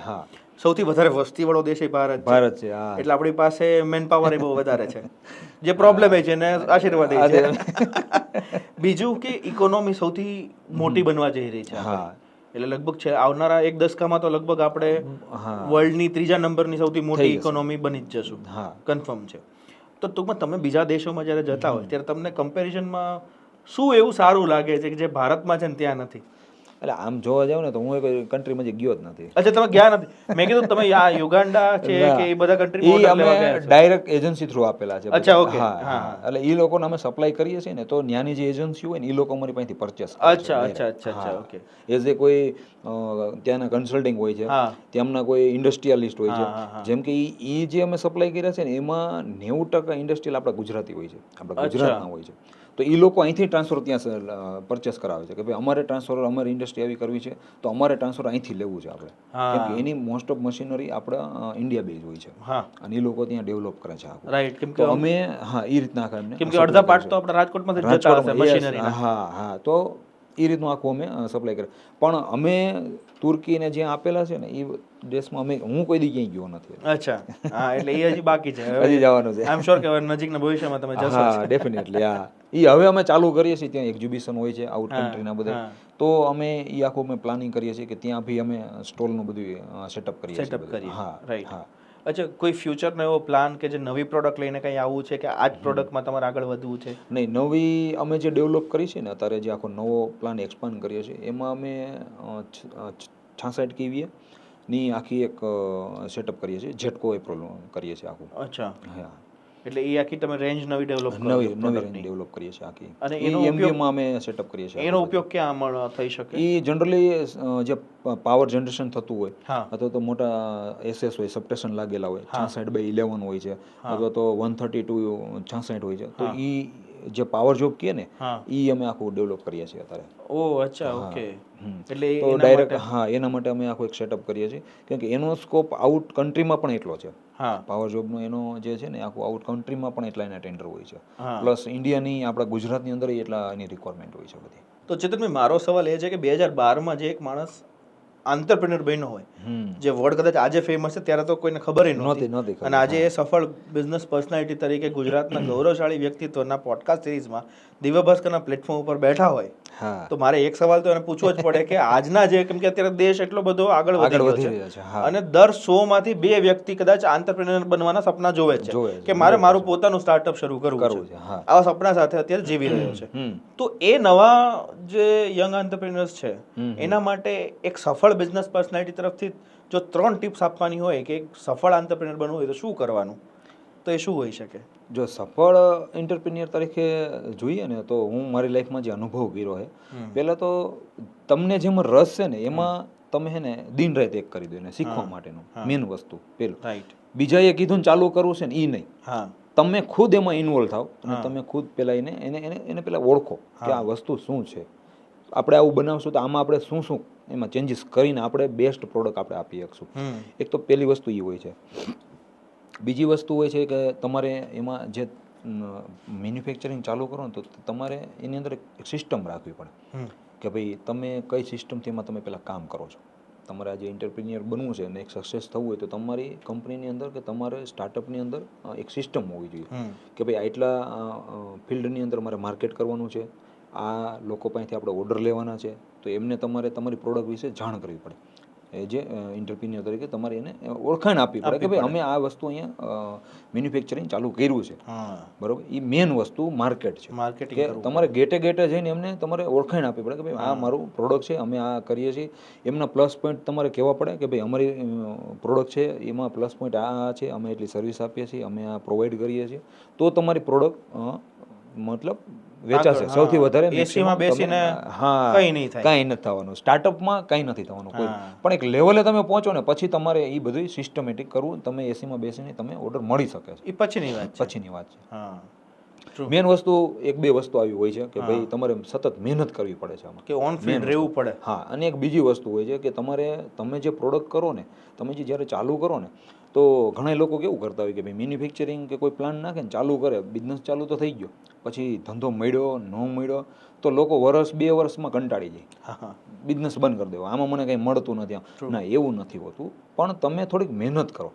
સૌથી વધારે વસ્તીવાળો દેશ એ ભારત છે. એટલે આપણી પાસે મેન પાવર એ બહુ વધારે છે, જે પ્રોબ્લેમ એ છે ને આશીર્વાદ એ છે. બીજું કે ઇકોનોમી સૌથી મોટી બનવા જઈ રહી છે. એટલે લગભગ છે આવનારા એક દશકામાં તો લગભગ આપણે વર્લ્ડની 3જા નંબરની સૌથી મોટી ઇકોનોમી બની જ જશું, કન્ફર્મ છે. તો ટૂંકમાં તમે બીજા દેશોમાં જ્યારે જતા હોય ત્યારે તમને કમ્પેરિઝનમાં શું એવું સારું લાગે છે કે જે ભારતમાં છે ને ત્યાં નથી? એટલે આમ જોવા જાવ ને તો હું કોઈ કન્ટ્રીમાં ગયો જ નથી. અચ્છા, તમે ગયા નથી. મેં કીધું તમે આ યુગાન્ડા છે કે એ બધા કન્ટ્રીમાં અમે ડાયરેક્ટ એજન્સી થ્રુ આપેલા છે. અચ્છા, ઓકે. એટલે એ લોકોને અમે સપ્લાય કરીએ છીએ ને, તો ત્યાંની જે એજન્સી હોય ને એ લોકો અમારી પાસેથી પરચેસ કરે છે. અચ્છા, ઓકે. એઝ એ કોઈ ત્યાંના કન્સલ્ટિંગ હોય છે, તેમના કોઈ ઇન્ડસ્ટ્રીયલિસ્ટ હોય છે, જેમ કે એ જે અમે સપ્લાય કર્યા છે ને એમાં 90% ઇન્ડસ્ટ્રીયલ આપણા ગુજરાતી હોય છે, આપણા ગુજરાતના હોય છે. તો એ લોકો અહીંથી ટ્રાન્સફર ત્યાં પરચેસ કરાવે છે કે ભાઈ અમારે ટ્રાન્સફર, અમારી ઇન્ડસ્ટ્રી આવી કરવી છે તો અમારે ટ્રાન્સફર અહીંથી લેવું છે આપણે, કેમ કે એની મોસ્ટ ઓફ મશીનરી આપણા ઇન્ડિયા બેઝ હોય છે અને એ લોકો ત્યાં ડેવલપ કરે છે. રાઈટ. કેમ કે અમે એ રીતના કેમ કે અડધા પાર્ટ તો આપણા રાજકોટમાંથી જ જતા હશે મશીનરીના. હા, તો એ રીતનું આખું અમે સપ્લાય કરીએ. પણ અમે તુર્કીને જ્યાં આપેલા છે ને એ દેશમાં હું કોઈ દી ક્યાંય ગયો નથી. અચ્છા, હા, એટલે એ હજી બાકી છે, હજી જવાનું છે. આઈ એમ શ્યોર કે નજીકના ભવિષ્યમાં તમે જશો. હા, ડેફિનેટલી. હા, એ હવે અમે ચાલુ કરીએ છીએ. ત્યાં એક્ઝિબિશન હોય છે આઉટ કન્ટ્રીના બધા, તો અમે એ આખું અમે પ્લાનિંગ કરીએ છીએ કે ત્યાં બી અમે સ્ટોલનું બધું સેટઅપ કરીએ છીએ. હા, રાઈટ. અચ્છા, કોઈ ફ્યુચરનો એવો પ્લાન કે જે નવી પ્રોડક્ટ લઈને કંઈ આવવું છે કે આ જ પ્રોડક્ટમાં તમારે આગળ વધવું છે? નહીં, નવી અમે જે ડેવલપ કરી છે ને અત્યારે, જે આખો નવો પ્લાન એક્સપાન્ડ કરીએ છીએ એમાં અમે 66 kVA ની આખી એક સેટઅપ કરીએ છીએ, જેટકો એપ્રોલ કરીએ છીએ આખું. અચ્છા, હા. એટલે એ આખી તમે રેન્જ નવી ડેવલપ નવી રેન્જ ડેવલપ કરીએ છીએ આખી, અને એનો એમબીએમાં અમે સેટઅપ કરીએ છીએ. એનો ઉપયોગ ક્યાં થઈ શકે? એ જનરલી જે પાવર જનરેશન થતું હોય અથવા તો મોટા એસએસ હોય, સબસ્ટેશન લાગેલા હોય, 66/11 હોય છે, અથવા તો 132/66 હોય છે, તો એ જે પાવર જોબ કહે ને એ અમે આખું ડેવલપ કરીએ છીએ અત્યારે. ઓહ, અચ્છા, ઓકે. એટલે તો ડાયરેક્ટ એના માટે અમે આખું એક સેટઅપ કરીએ છીએ, કેમ કે એનો સ્કોપ આઉટ કન્ટ્રીમાં પણ એટલો છે. પાવર જોબનો એનો જે છે ને આખું આઉટ કન્ટ્રીમાં પણ એટલા એના ટેન્ડર હોય છે, પ્લસ ઇન્ડિયાની આપણા ગુજરાતની અંદર એટલા એની રિક્વાયરમેન્ટ હોય છે બધી. તો ચેતનભાઈ, મારો સવાલ એ છે કે 2012માં જે એક માણસ આંતરપ્રેન્યોર બન્યો હોય, જે વર્ડ કદાચ આજે ફેમસ છે ત્યારે તો કોઈને ખબર નહોતી, અને આજે એ સફળ બિઝનેસ પર્સનાલિટી તરીકે ગુજરાતના ગૌરવશાળી વ્યક્તિત્વના પોડકાસ્ટ સિરીઝમાં દિવ્ય ભાસ્કરના પ્લેટફોર્મ ઉપર બેઠા હોય, તો મારે એક સવાલ તો એને પૂછવો જ પડે કે આજના જે, કેમ કે અત્યારે દેશ એટલો બધો આગળ વધી રહ્યો છે અને દર 100 માંથી 2 વ્યક્તિ કદાચ આંતરપ્રેન્યોર બનવાના સપના જોવે છે કે મારે મારું પોતાનું સ્ટાર્ટઅપ શરૂ કરવું છે, આવા સપના સાથે અત્યારે જીવી રહ્યો છે. તો એ નવા જે યંગ આંતરપ્રેન્યોર્સ છે એના માટે એક સફળ બિઝનેસ પર્સનાલિટી તરફથી જો 3 ટિપ્સ આપવાની હોય કે એક સફળ આંતરપ્રેન્યોર બનવું હોય તો શું કરવાનું, તો એ શું હોઈ શકે? જો સફળ એન્ટરપ્રિન્યોર તરીકે જોઈએ ને તો હું મારી લાઈફમાં જે અનુભવ કર્યો છે, પહેલાં તો તમને જેમાં રસ છે ને એમાં તમે છે ને દિન રાત એક કરી દો એને શીખવા માટેનું મેન વસ્તુ પેલું. રાઈટ. બીજાએ કીધું ને ચાલુ કરવું છે ને એ નહીં, તમે ખુદ એમાં ઇન્વોલ્વ થાવ અને તમે ખુદ પહેલાં એને પહેલાં ઓળખો કે આ વસ્તુ શું છે, આપણે આવું બનાવશું તો આમાં આપણે શું શું એમાં ચેન્જીસ કરીને આપણે બેસ્ટ પ્રોડક્ટ આપણે આપી શકશું. એક તો પહેલી વસ્તુ એ હોય છે. બીજી વસ્તુ હોય છે કે તમારે એમાં જે મેન્યુફેક્ચરિંગ ચાલુ કરો ને તો તમારે એની અંદર એક સિસ્ટમ રાખવી પડે કે ભાઈ તમે કઈ સિસ્ટમથી એમાં તમે પહેલાં કામ કરો છો. તમારે આજે એન્ટરપ્રિન્યોર બનવું છે અને એક સક્સેસ થવું હોય તો તમારી કંપનીની અંદર કે તમારે સ્ટાર્ટઅપની અંદર એક સિસ્ટમ હોવી જોઈએ કે ભાઈ આટલા ફિલ્ડની અંદર મારે માર્કેટ કરવાનું છે, આ લોકો પાસેથી આપણે ઓર્ડર લેવાના છે, તો એમને તમારે તમારી પ્રોડક્ટ વિશે જાણ કરવી પડે. એ જે એન્ટરપ્રિન્યોર તરીકે તમારે એને ઓળખાણ આપવી પડે કે ભાઈ અમે આ વસ્તુ અહીંયા મેન્યુફેક્ચરિંગ ચાલુ કર્યું છે, બરોબર. એ મેન વસ્તુ માર્કેટ છે કે તમારે ગેટે ગેટે જઈને એમને તમારે ઓળખાણ આપવી પડે કે ભાઈ આ મારું પ્રોડક્ટ છે, અમે આ કરીએ છીએ. એમના પ્લસ પોઈન્ટ તમારે કહેવા પડે કે ભાઈ અમારી પ્રોડક્ટ છે એમાં પ્લસ પોઈન્ટ આ છે, અમે એટલી સર્વિસ આપીએ છીએ, અમે આ પ્રોવાઈડ કરીએ છીએ, તો તમારી પ્રોડક્ટ મતલબ વેચાશે. સૌથી વધારે એસીમાં બેસીને કંઈ નહીં થાય, કાંઈ નથી થવાનું. સ્ટાર્ટઅપમાં કાંઈ નથી થવાનું કોઈ પણ. એક લેવલે તમે પહોંચો ને પછી તમારે એ બધું સિસ્ટમેટિક કરવું. તમે એસીમાં બેસીને તમે ઓર્ડર મળી શકે છે, એ પછીની વાત છે. મેન વસ્તુ એક બે વસ્તુ આવી હોય છે કે ભાઈ તમારે સતત મહેનત કરવી પડે છે આમાં, કે ઓન ફિલ્ડ રહેવું પડે. હા, અને એક બીજી વસ્તુ હોય છે કે તમે જે પ્રોડક્ટ કરો ને, તમે જે જ્યારે ચાલુ કરો ને, તો ઘણા લોકો કેવું કરતા હોય કે ભાઈ મેન્યુફેક્ચરિંગ કે કોઈ પ્લાન નાખે ને ચાલુ કરે, બિઝનેસ ચાલુ તો થઈ ગયો, પછી ધંધો મળ્યો ન મળ્યો તો લોકો વર્ષ 2 વર્ષમાં કંટાળી જાય, બિઝનેસ બંધ કરી દેવો, આમાં મને કંઈ મળતું નથી. ના, એવું નથી હોતું. પણ તમે થોડીક મહેનત કરો,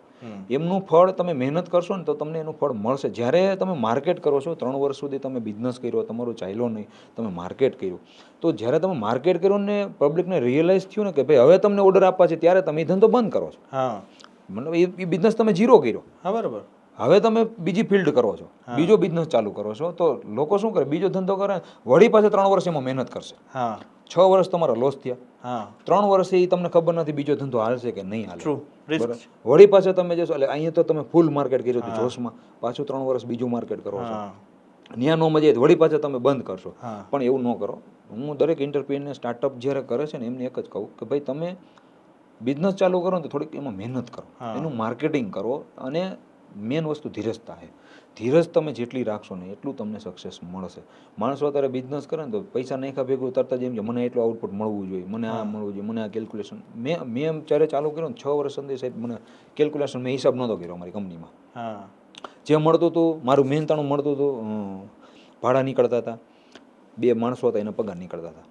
એમનું ફળ તમે મહેનત કરશો ને તો તમને એનું ફળ મળશે. જ્યારે તમે માર્કેટ કરો છો, 3 વર્ષ સુધી તમે બિઝનેસ કર્યો, તમારું ચાલ્યો નહીં, તમે માર્કેટ કર્યું, તો જ્યારે તમે માર્કેટ કર્યું ને પબ્લિકને રિયલાઇઝ થયું ને કે ભાઈ હવે તમને ઓર્ડર આપવા છે, ત્યારે તમે ધંધો બંધ કરો છો. મતલબ એ બિઝનેસ તમે ઝીરો કર્યો. બરાબર. હવે તમે બીજી ફિલ્ડ કરો છો, બીજો બિઝનેસ ચાલુ કરો છો, તો લોકો શું કરે, બીજો ધંધો કરે, વળી પાસે 3 વર્ષ એમાં મહેનત કરશે, 6 વર્ષ તમારા લોસ થયા, 3 વર્ષ એ તમને ખબર નથી બીજો ધંધો હાલશે કે નહીં હાલે. વળી પાસે તમે જશો એટલે અહીંયા તો તમે ફૂલ માર્કેટ કર્યું હતું જોશમાં, પાછું 3 વર્ષ બીજું માર્કેટ કરો છો, ન્યા નો મજા વળી પાસે તમે બંધ કરશો. પણ એવું ન કરો. હું દરેક એન્ટરપ્રિન્યોર સ્ટાર્ટઅપ જ્યારે કરે છે ને એમને એક જ કહું કે ભાઈ તમે બિઝનેસ ચાલુ કરો ને તો થોડીક એમાં મહેનત કરો, એનું માર્કેટિંગ કરો, અને મેન વસ્તુ ધીરજતા છે. ધીરજ તમે જેટલી રાખશો ને એટલું તમને સક્સેસ મળશે. માણસો અત્યારે બિઝનેસ કરે ને તો પૈસા નાખ્યા ભેગું તરત જ એમ કે મને એટલું આઉટપુટ મળવું જોઈએ, મને આ મળવું જોઈએ, મને આ કેલ્ક્યુલેશન. મેં જ્યારે ચાલુ કર્યું ને 6 વર્ષ સુધી સાહેબ મને કેલ્ક્યુલેશન મેં હિસાબ નહોતો કર્યો અમારી કંપનીમાં. જે મળતું હતું મારું મહેનતાણું મળતું હતું, ભાડા નીકળતા હતા, 2 માણસો હતા એના પગાર નીકળતા હતા,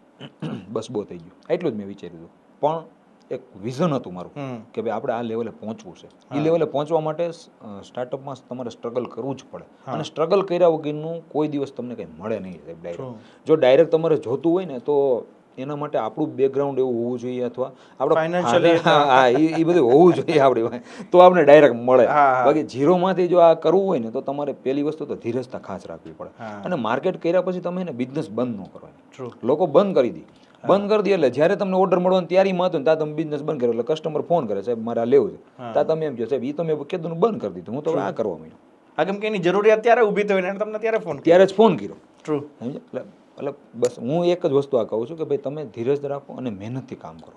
બસ બહુ થઈ ગયું. એટલું જ મેં વિચાર્યું હતું. પણ એક વિઝન હતું મારું કે ભાઈ આપણે આ લેવલે પહોંચવું છે. એ લેવલે પહોંચવા માટે સ્ટાર્ટઅપમાં તમારે સ્ટ્રગલ કરવું જ પડે, અને સ્ટ્રગલ કર્યા વગરનું કોઈ દિવસ તમને કંઈ મળે નહીં ડાયરેક્ટ. જો ડાયરેક્ટ તમારે જોતું હોય ને તો એના માટે આપણું બેકગ્રાઉન્ડ એવું હોવું જોઈએ, અથવા આપણે ફાઇનાન્શિયલી એ બધું હોવું જોઈએ આપણી પાસે, તો આપણે ડાયરેક્ટ મળે. બાકી ઝીરોમાંથી જો આ કરવું હોય ને તો તમારે પહેલી વસ્તુ તો ધીરજતા ખાસ રાખવી પડે. અને માર્કેટ કર્યા પછી તમે એને બિઝનેસ બંધ ન કરવાનો. લોકો બંધ કરી દે, બંધ કરી દે એટલે જ્યારે તમને ઓર્ડર મળવાનો તૈયારી માં હતું ત્યાં તમે બિઝનેસ બંધ કર્યો એટલે કસ્ટમર ફોન કરે, સાહેબ મારે આ લેવું છે, ત્યાં તમે એમ કહો સાહેબ એ તો મેં કીધું બંધ કરી દીધું, હું તો આ કરવા માંડ્યો. કેમ કે એની જરૂરિયાત ત્યારે ઊભી થઈ ને તમને ત્યારે જ ફોન કર્યો. એટલે બસ હું એક જ વસ્તુ આ કહું છું કે ભાઈ તમે ધીરજ રાખો અને મહેનતથી કામ કરો,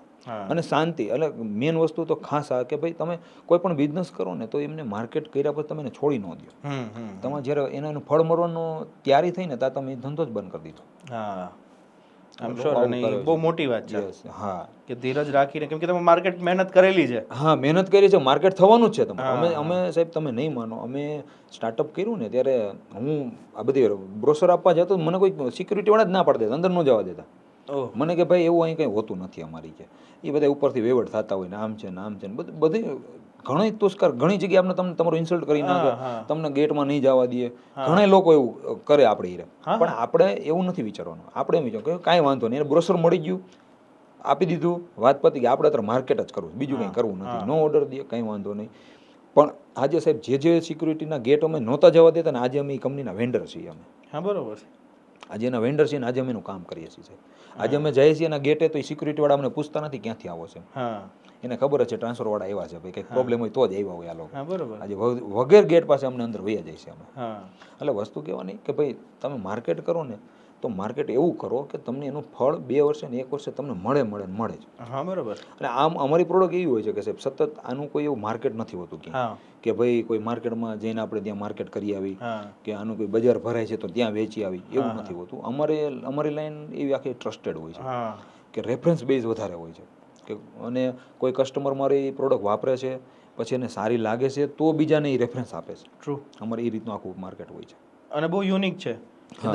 અને શાંતિ. એટલે મેન વસ્તુ તો ખાસ આ કે ભાઈ તમે કોઈ પણ બિઝનેસ કરો ને તો એમને માર્કેટ કર્યા પછી તમે એને છોડી ન દો. તમે જ્યારે એનું ફળ મળવાનું તૈયારી થઈ ને ત્યાં તમે ધંધો જ બંધ કરી દીધો. બહુ મોટી વાત છે. હા, કે ધીરજ રાખીને, કેમ કે તમે માર્કેટ મહેનત કરેલી છે. હા, મહેનત કરી છે, માર્કેટ થવાનું જ છે તમારે. અમે સાહેબ તમે નહીં માનો, અમે સ્ટાર્ટઅપ કર્યું ને ત્યારે હું આ બધી બ્રોશર આપવા જતો, મને કોઈ સિક્યુરિટી વાળા જ ના પાડી દેતા, અંદર ન જવા દેતા. મને કે ભાઈ એવું અહીં કંઈ હોતું નથી અમારી કે, એ બધા ઉપરથી વેવડ થતા હોય ને આમ છે ને આમ છે ને બધી ઘણી તુષ્કાર, ઘણી જગ્યાએ આપણે તમને તમારું ઇન્સલ્ટ કરી નાખે, તમને ગેટમાં નહીં જવા દે, ઘણા લોકો એવું કરે આપણે. પણ આપણે એવું નથી વિચારવાનું. આપણે એમ વિચાર કે કાંઈ વાંધો નહીં, એને બ્રોશર મળી ગયું, આપી દીધું, વાત પતી ગઈ, આપણે અત્યારે માર્કેટ જ કરવું, બીજું કંઈ કરવું નથી. નો ઓર્ડર દે કાંઈ વાંધો નહીં. પણ આજે સાહેબ જે સિક્યુરિટીના ગેટ અમે નહોતા જવા દેતા ને, આજે અમે એ કંપનીના વેન્ડર છીએ. અમે બરોબર, આજે એના વેન્ડર છીએ ને આજે અમે એનું કામ કરીએ છીએ. આજે અમે જઈએ છીએ એના ગેટે તો એ સિક્યુરિટી વાળા અમને પૂછતા નથી ક્યાંથી આવો છે, એને ખબર છે ટ્રાન્સફર વાળા આવ્યા છે, ભાઈ કંઈક પ્રોબ્લેમ હોય તો જ આવ્યા હોય આ લોકો. આજે વગેર ગેટ પાસે અમને અંદર વયા જાય છે અમે. એટલે વસ્તુ કહેવાની કે ભાઈ તમે માર્કેટ કરો ને તો માર્કેટ એવું કરો કે તમને એનું ફળ 2 વર્ષે ને 1 વર્ષે તમને મળે જ. બરોબર. અને આમ અમારી પ્રોડક્ટ એવી હોય છે કે સાહેબ સતત આનું કોઈ એવું માર્કેટ નથી હોતું કે ભાઈ કોઈ માર્કેટમાં જઈને આપણે ત્યાં માર્કેટ કરી આવી, કે આનું કોઈ બજાર ભરાય છે તો ત્યાં વેચી આવી, એવું નથી હોતું. અમારી લાઈન એવી આખી ટ્રસ્ટેડ હોય છે કે રેફરન્સ બેઝ વધારે હોય છે કે, અને કોઈ કસ્ટમર મારી પ્રોડક્ટ વાપરે છે પછી એને સારી લાગે છે તો બીજાને એ રેફરન્સ આપે છે. અમારે એ રીતનું આખું માર્કેટ હોય છે. અને બહુ યુનિક છે.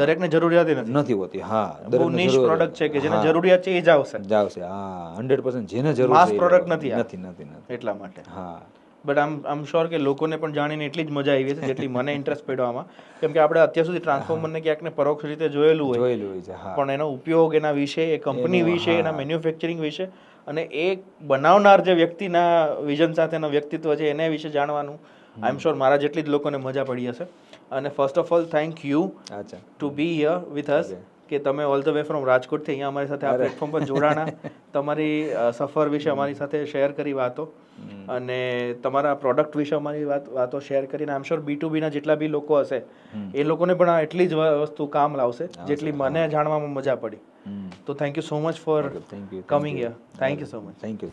દરેકને જરૂરિયાત નથી હોતી. હા, બહુ નીશ પ્રોડક્ટ છે કે જેને જરૂરિયાત છે એ જ આવશે. હા, 100% જેને જરૂર માસ છે પ્રોડક્ટ નથી નથી એટલા માટે. હા, બટ આમ શ્યોર કે લોકોને પણ જાણીને એટલી જ મજા આવી છે જેટલી મને ઇન્ટરેસ્ટ પડ્યો આમાં, કેમ કે આપણે અત્યાર સુધી ટ્રાન્સફોર્મરને ક્યાંક ને પરોક્ષ રીતે જોયેલું હોય છે. હા, પણ એનો ઉપયોગ, એના વિશે, એ કંપની વિશે, એના મેન્યુફેક્ચરિંગ વિશે અને એ બનાવનાર જે વ્યક્તિના વિઝન સાથેનો વ્યક્તિત્વ છે એને વિશે જાણવાનું આઈ એમ શ્યોર મારા જેટલી જ લોકોને મજા પડી હશે. અને first of all thank you to be here with us, કે તમે ઓલ ધ વે ફ્રોમ રાજકોટથી અહીંયા અમારી સાથે આ પ્લેટફોર્મ પર જોડાણા, તમારી સફર વિશે અમારી સાથે શેર કરી વાતો, અને તમારા પ્રોડક્ટ વિશે અમારી વાતો શેર કરીને આઈ એમ શ્યોર B2B ના જેટલા બી લોકો હશે એ લોકોને પણ આ એટલી જ વસ્તુ કામ લાવશે જેટલી મને જાણવામાં મજા પડી. તો thank you so much for coming here. Thank you so much. Thank you.